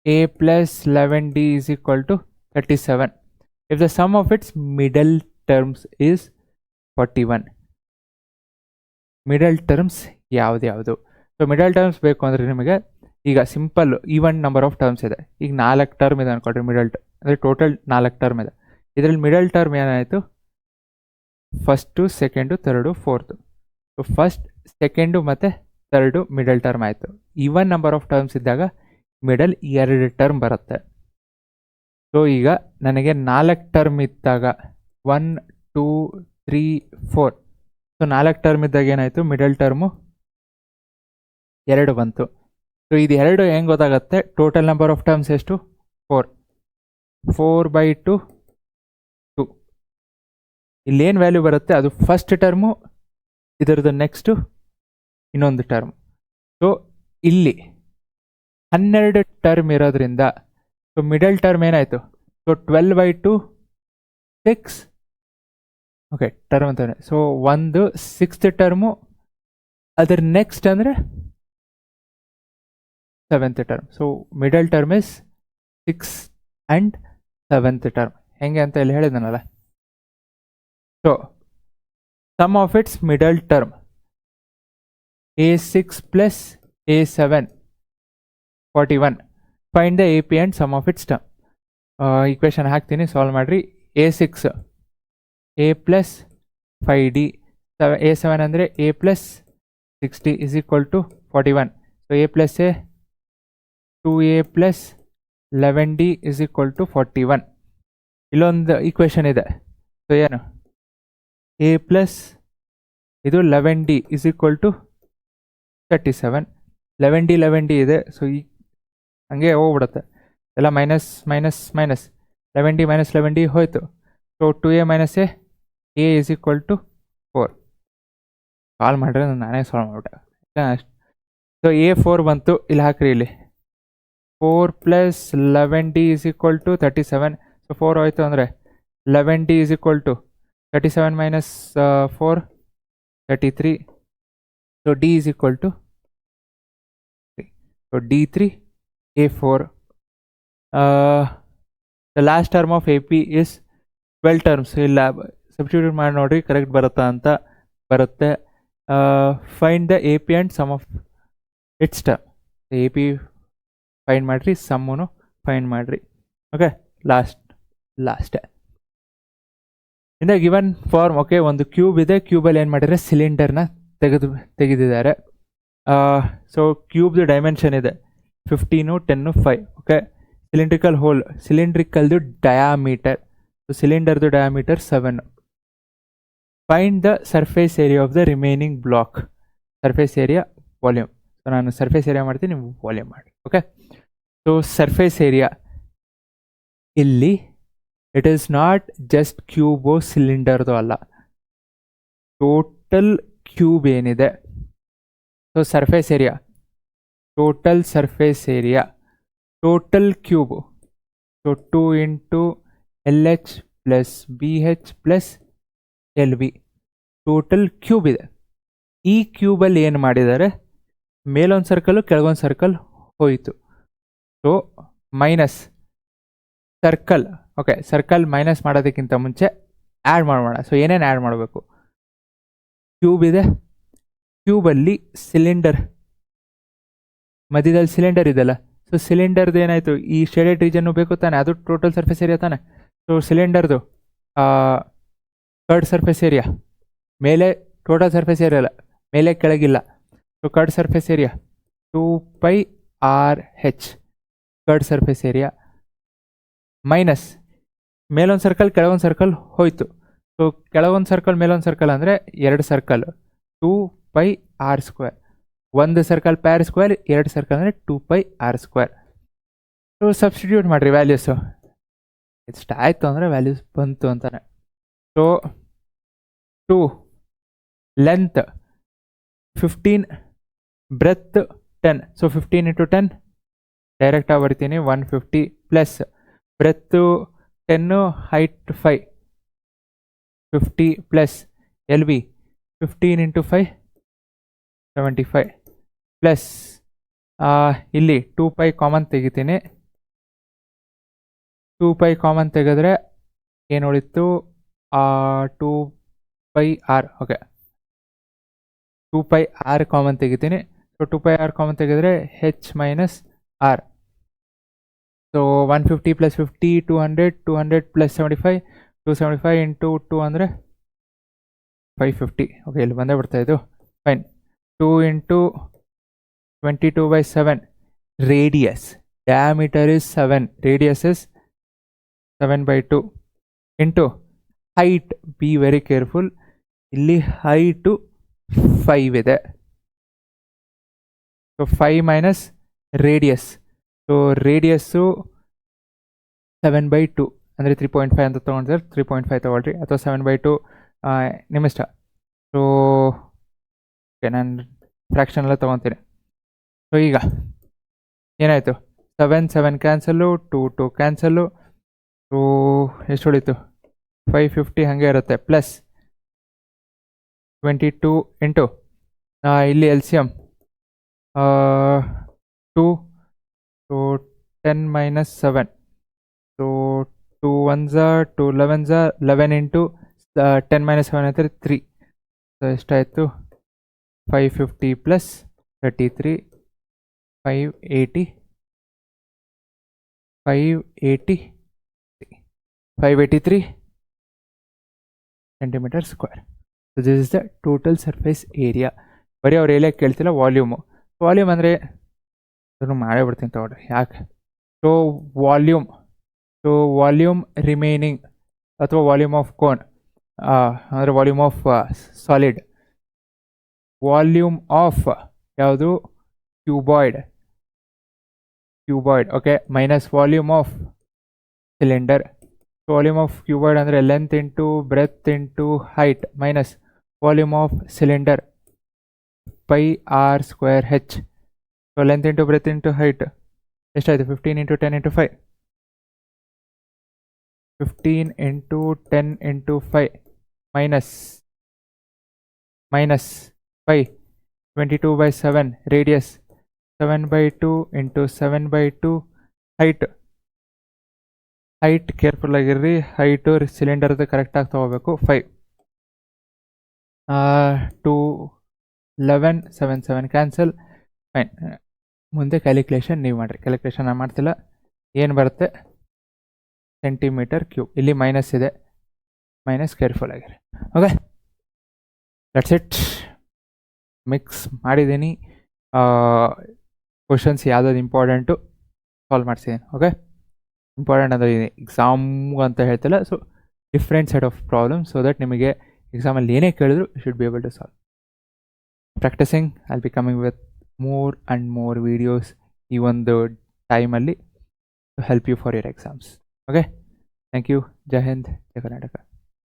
A plus 11D is equal to 37. If the sum of its middle terms is 41. Middle terms ಯಾವುದು? So middle terms ಬೇಕು ಅಂದರೆ ನಿಮಗೆ ಈಗ simple even number of terms ಇದೆ. ಈಗ 4 term ಇದೆ ಅನ್ಕೊಳ್ರಿ. Middle ಅಂದರೆ ಟೋಟಲ್ 4 ಟರ್ಮ್ ಇದೆ. ಇದರಲ್ಲಿ ಮಿಡಲ್ ಟರ್ಮ್ ಏನಾಯಿತು? First, second, third, fourth. So first, second ಮತ್ತು ಥರ್ಡು ಮಿಡಲ್ ಟರ್ಮ್ ಆಯಿತು. ಈವನ್ ನಂಬರ್ ಆಫ್ ಟರ್ಮ್ಸ್ ಇದ್ದಾಗ ಮಿಡಲ್ 2 ಟರ್ಮ್ ಬರುತ್ತೆ. ಸೊ ಈಗ ನನಗೆ 4 ಟರ್ಮ್ ಇದ್ದಾಗ 1, 2, 3, 4. ಸೊ 4 ಟರ್ಮ್ ಇದ್ದಾಗ ಏನಾಯಿತು? ಮಿಡಲ್ ಟರ್ಮು 2 ಬಂತು. ಸೊ ಇದು 2 ಹೆಂಗೆ ಗೊತ್ತಾಗುತ್ತೆ? ಟೋಟಲ್ ನಂಬರ್ ಆಫ್ ಟರ್ಮ್ಸ್ ಎಷ್ಟು? 4. 4/2 2. ಇಲ್ಲೇನು ವ್ಯಾಲ್ಯೂ ಬರುತ್ತೆ ಅದು ಫಸ್ಟ್ ಟರ್ಮು, ಇದರದ್ದು ನೆಕ್ಸ್ಟು ಇನ್ನೊಂದು ಟರ್ಮ್. ಸೊ ಇಲ್ಲಿ 12 ಟರ್ಮ್ ಇರೋದ್ರಿಂದ ಸೊ ಮಿಡಲ್ ಟರ್ಮ್ ಏನಾಯಿತು? ಸೊ 12/2 6. ಓಕೆ, ಟರ್ಮ್ ಅಂತಾನೆ. ಸೊ ಒಂದು 6th ಟರ್ಮು, ಅದರ ನೆಕ್ಸ್ಟ್ ಅಂದರೆ 7th term. So middle term is 6 and 7th term. ಹೆಂಗೆ ಅಂತ ಇಲ್ಲಿ ಹೇಳಿದನಲ್ಲ. So sum of its middle term A6 plus A7 41. Find the A P and sum of its term. Equation ಹಾಕ್ತೀನಿ, solve ಮಾಡಿರಿ. A6 A plus 5D, A7 ಅಂದರೆ A plus 60 is equal to 41. So A plus A 2A plus 11D is equal to 41. ಇಲ್ಲೊಂದು equation ಇದೆ. So ಏನು? A plus ಇದು 11D is equal to 37. 11D ಇದೆ. So ಈ ಹಂಗೆ ಹೋಗ್ಬಿಡುತ್ತೆ ಎಲ್ಲ, minus minus minus. 11D minus 11D ಹೋಯಿತು. So 2A minus A is equal to 4. Call ಮಾಡಿದ್ರೆ ನಾನೇ ಸಾಲ್ವ್ ಮಾಡಿಬಿಟ್ಟೆ ಅಷ್ಟು. ಸೊ A4 ಬಂತು. ಇಲ್ಲಿ ಹಾಕ್ರಿ, ಇಲ್ಲಿ 4 plus 11D is equal to 37. So 4 ಹೋಯ್ತು ಅಂದರೆ 11D is equal to 37 minus 4 33. So D is equal to 3. So D3 A4. The last term of AP is 12 terms. ಇಲ್ಲ ಸಬ್ಸ್ಟಿಟ್ಯೂಟ್ ಮಾಡಿ ನೋಡಿರಿ ಕರೆಕ್ಟ್ ಬರುತ್ತಾ ಅಂತ. ಬರುತ್ತೆ. Find the A P and sum of its term. A P find ಮಾಡಿರಿ, ಸಮ್ಮನ್ನು find ಮಾಡಿರಿ. Okay, last in the given form. Okay, ಒಂದು ಕ್ಯೂಬ್ ಇದೆ. ಕ್ಯೂಬಲ್ಲಿ ಏನು ಮಾಡಿದರೆ ಸಿಲಿಂಡರ್ನ ತೆಗೆದಿದ್ದಾರೆ. ಸೊ ಕ್ಯೂಬ್ದು ಡೈಮೆನ್ಷನ್ ಇದೆ 15, 10, 5. ಓಕೆ, ಸಿಲಿಂಡ್ರಿಕಲ್ ಹೋಲ್, ಸಿಲಿಂಡ್ರಿಕಲ್ದು ಡಯಾಮೀಟರ್. ಸೊ ಸಿಲಿಂಡರ್ದು diameter 7. Find the surface area of the remaining block. Surface area, volume. So ನಾನು ಸರ್ಫೇಸ್ ಏರಿಯಾ ಮಾಡ್ತೀನಿ, ನೀವು ವಾಲ್ಯೂಮ್ ಮಾಡಿ. ಓಕೆ, ಸೊ ಸರ್ಫೇಸ್ ಏರಿಯಾ ಇಲ್ಲಿ ಇಟ್ ಈಸ್ ನಾಟ್ ಜಸ್ಟ್ ಕ್ಯೂಬೋ ಸಿಲಿಂಡರ್ದು ಅಲ್ಲ, ಟೋಟಲ್ ಕ್ಯೂಬ್ ಏನಿದೆ. So surface area, total surface area, total cube. So 2 into LH plus BH plus LB total cube ಇದೆ. ಈ ಕ್ಯೂಬಲ್ಲಿ ಏನು ಮಾಡಿದ್ದಾರೆ? ಮೇಲೊಂದು ಸರ್ಕಲ್ಲು, ಕೆಳಗೊಂದು ಸರ್ಕಲ್ ಹೋಯಿತು. So minus circle. Okay, circle minus ಮಾಡೋದಕ್ಕಿಂತ ಮುಂಚೆ ಆ್ಯಡ್ ಮಾಡೋಣ. ಸೊ ಏನೇನು ಆ್ಯಡ್ ಮಾಡಬೇಕು? ಕ್ಯೂಬ್ ಇದೆ. ಕ್ಯೂಬಲ್ಲಿ ಸಿಲಿಂಡರ್, ಮಧ್ಯದಲ್ಲಿ ಸಿಲಿಂಡರ್ ಇದೆಲ್ಲ. ಸೊ ಸಿಲಿಂಡರ್ದು ಏನಾಯಿತು? ಈ ಶೇಡೆಡ್ ರೀಜನ್ನು ಬೇಕು ತಾನೆ, ಅದು ಟೋಟಲ್ ಸರ್ಫೇಸ್ ಏರಿಯಾ ತಾನೆ. ಸೊ ಸಿಲಿಂಡರ್ದು ಕರ್ಡ್ ಸರ್ಫೇಸ್ ಏರಿಯಾ ಮೇಲೆ, ಟೋಟಲ್ ಸರ್ಫೇಸ್ ಏರಿಯಾ ಅಲ್ಲ, ಮೇಲೆ ಕೆಳಗಿಲ್ಲ. So curved surface area 2πRH curved surface area minus ಮೇಲೊಂದು ಸರ್ಕಲ್, ಕೆಳಗೊಂದು ಸರ್ಕಲ್ ಹೋಯಿತು. ಸೊ ಕೆಳಗೊಂದು ಸರ್ಕಲ್, ಮೇಲೊಂದು ಸರ್ಕಲ್ ಅಂದರೆ 2 ಸರ್ಕಲ್ 2πr². ಒಂದು circle pi R square, 2 circle ಅಂದರೆ 2π r². ಸೊ ಸಬ್ಸ್ಟಿಟ್ಯೂಟ್ ಮಾಡಿರಿ ವ್ಯಾಲ್ಯೂಸು. ಇಷ್ಟ ಆಯಿತು ಅಂದರೆ ವ್ಯಾಲ್ಯೂಸ್ ಬಂತು ಅಂತಾನೆ. So 2 length 15, breath 10. ಸೊ 15 × 10 ಡೈರೆಕ್ಟಾಗಿ ಬರ್ತೀನಿ 150 plus breadth 10, height 5, 50 plus L B 15 × 5 75 plus ಇಲ್ಲಿ 2π ಕಾಮನ್ ತೆಗಿತೀನಿ. 2π ಕಾಮನ್ ತೆಗೆದ್ರೆ ಏನು ಉಳಿತು? 2πr. ಓಕೆ, 2πr ಕಾಮನ್ ತೆಗಿತೀನಿ. ಸೊ 2πr ಕಾಮನ್ ತೆಗೆದ್ರೆ h minus r. So 150 plus 50 200, 200 plus 75, 275 into 2 ಅಂದರೆ 550. ಓಕೆ, ಇಲ್ಲಿ ಬಂದೇ ಬಿಡ್ತಾ ಇದು. Fine. 2 into 22/7 radius. Diameter is 7, radius is 7/2 into height. Be very careful, ಇಲ್ಲಿ ಹೈಟು 5 ಇದೆ. So 5 minus radius. So radius 7/2 ಅಂದರೆ 3.5 ಅಂತ ತೊಗೊಂಡ್ರೆ 3.5 ತೊಗೊಳ್ರಿ, ಅಥವಾ 7/2 ನಿಮ್ಮಿಷ್ಟ. ಸೊ ಓಕೆ, ನಾನು ಫ್ರ್ಯಾಕ್ಷನ್ ಎಲ್ಲ ತೊಗೊತೀನಿ. ಸೊ ಈಗ ಏನಾಯಿತು? 7 ಕ್ಯಾನ್ಸಲ್ಲು, 2 ಕ್ಯಾನ್ಸಲ್ಲು. ಸೊ ಎಷ್ಟು ಉಳಿತು? 550 ಹಾಗೆ ಇರುತ್ತೆ. ಪ್ಲಸ್ 22 ಇಂಟು ಇಲ್ಲಿ L C M 2. So 10 minus 7. So 2 1s 2 11s 11 into 10 minus 7 ಅಂದರೆ 3. ಸೊ ಎಷ್ಟಾಯಿತು? 550 plus 33 580 583 centimeter square. So this is the total surface area. ಬರೀ ಅವ್ರು ಏರಿಯಾ ಕೇಳ್ತಿಲ್ಲ, ವಾಲ್ಯೂಮು. ವಾಲ್ಯೂಮ್ ಅಂದರೆ ಅದನ್ನು ಮಾಡೇ ಬಿಡ್ತೀನಿ ತಗೊಳ್ರಿ, ಯಾಕೆ? ಸೊ ವಾಲ್ಯೂಮ್ ರಿಮೈನಿಂಗ್ ಅಥವಾ ವಾಲ್ಯೂಮ್ ಆಫ್ ಕೋನ್ ಅಂದರೆ volume of solid. Volume of ಯಾವುದು? Cuboid. Okay, minus volume of cylinder. Volume of cuboid ಅಂದರೆ length into breadth into height minus volume of cylinder π r²h. So length into breadth into height ಎಷ್ಟಾಯಿತು? 15 × 10 × 5. 15 × 10 × 5 minus 22/7 radius 7/2 into 7/2 height careful ಆಗಿರ್ರಿ. Height ಸಿಲಿಂಡರ್ದು ಕರೆಕ್ಟಾಗಿ ತೊಗೋಬೇಕು. 5 2 11 7 cancel. Fine. ಮುಂದೆ calculation ನೀವು ಮಾಡಿರಿ. Calculation ನಾನು ಮಾಡ್ತಿಲ್ಲ. ಏನು ಬರುತ್ತೆ? cm³. ಇಲ್ಲಿ ಮೈನಸ್ ಇದೆ, ಮೈನಸ್ ಕೇರ್ಫುಲ್ ಆಗಿರಿ. Okay, that's it. ಮಿಕ್ಸ್ ಮಾಡಿದ್ದೀನಿ. ಕ್ವಶನ್ಸ್ ಯಾವುದಾದ್ರು ಇಂಪಾರ್ಟೆಂಟು ಸಾಲ್ವ್ ಮಾಡಿಸಿದ್ದೀನಿ. ಓಕೆ, ಇಂಪಾರ್ಟೆಂಟ್ ಅಂದರೆ ಎಕ್ಸಾಮ್ಗೆ ಅಂತ ಹೇಳ್ತಿಲ್ಲ. So different set of problem, so that ನಿಮಗೆ ಎಕ್ಸಾಮಲ್ಲಿ ಏನೇ ಕೇಳಿದ್ರು you should be able to solve. Practicing I will be coming with more and more videos ಈ ಒಂದು ಟೈಮಲ್ಲಿ to help you for your exams. Okay, thank you. Jai Hind, Jai Karnataka.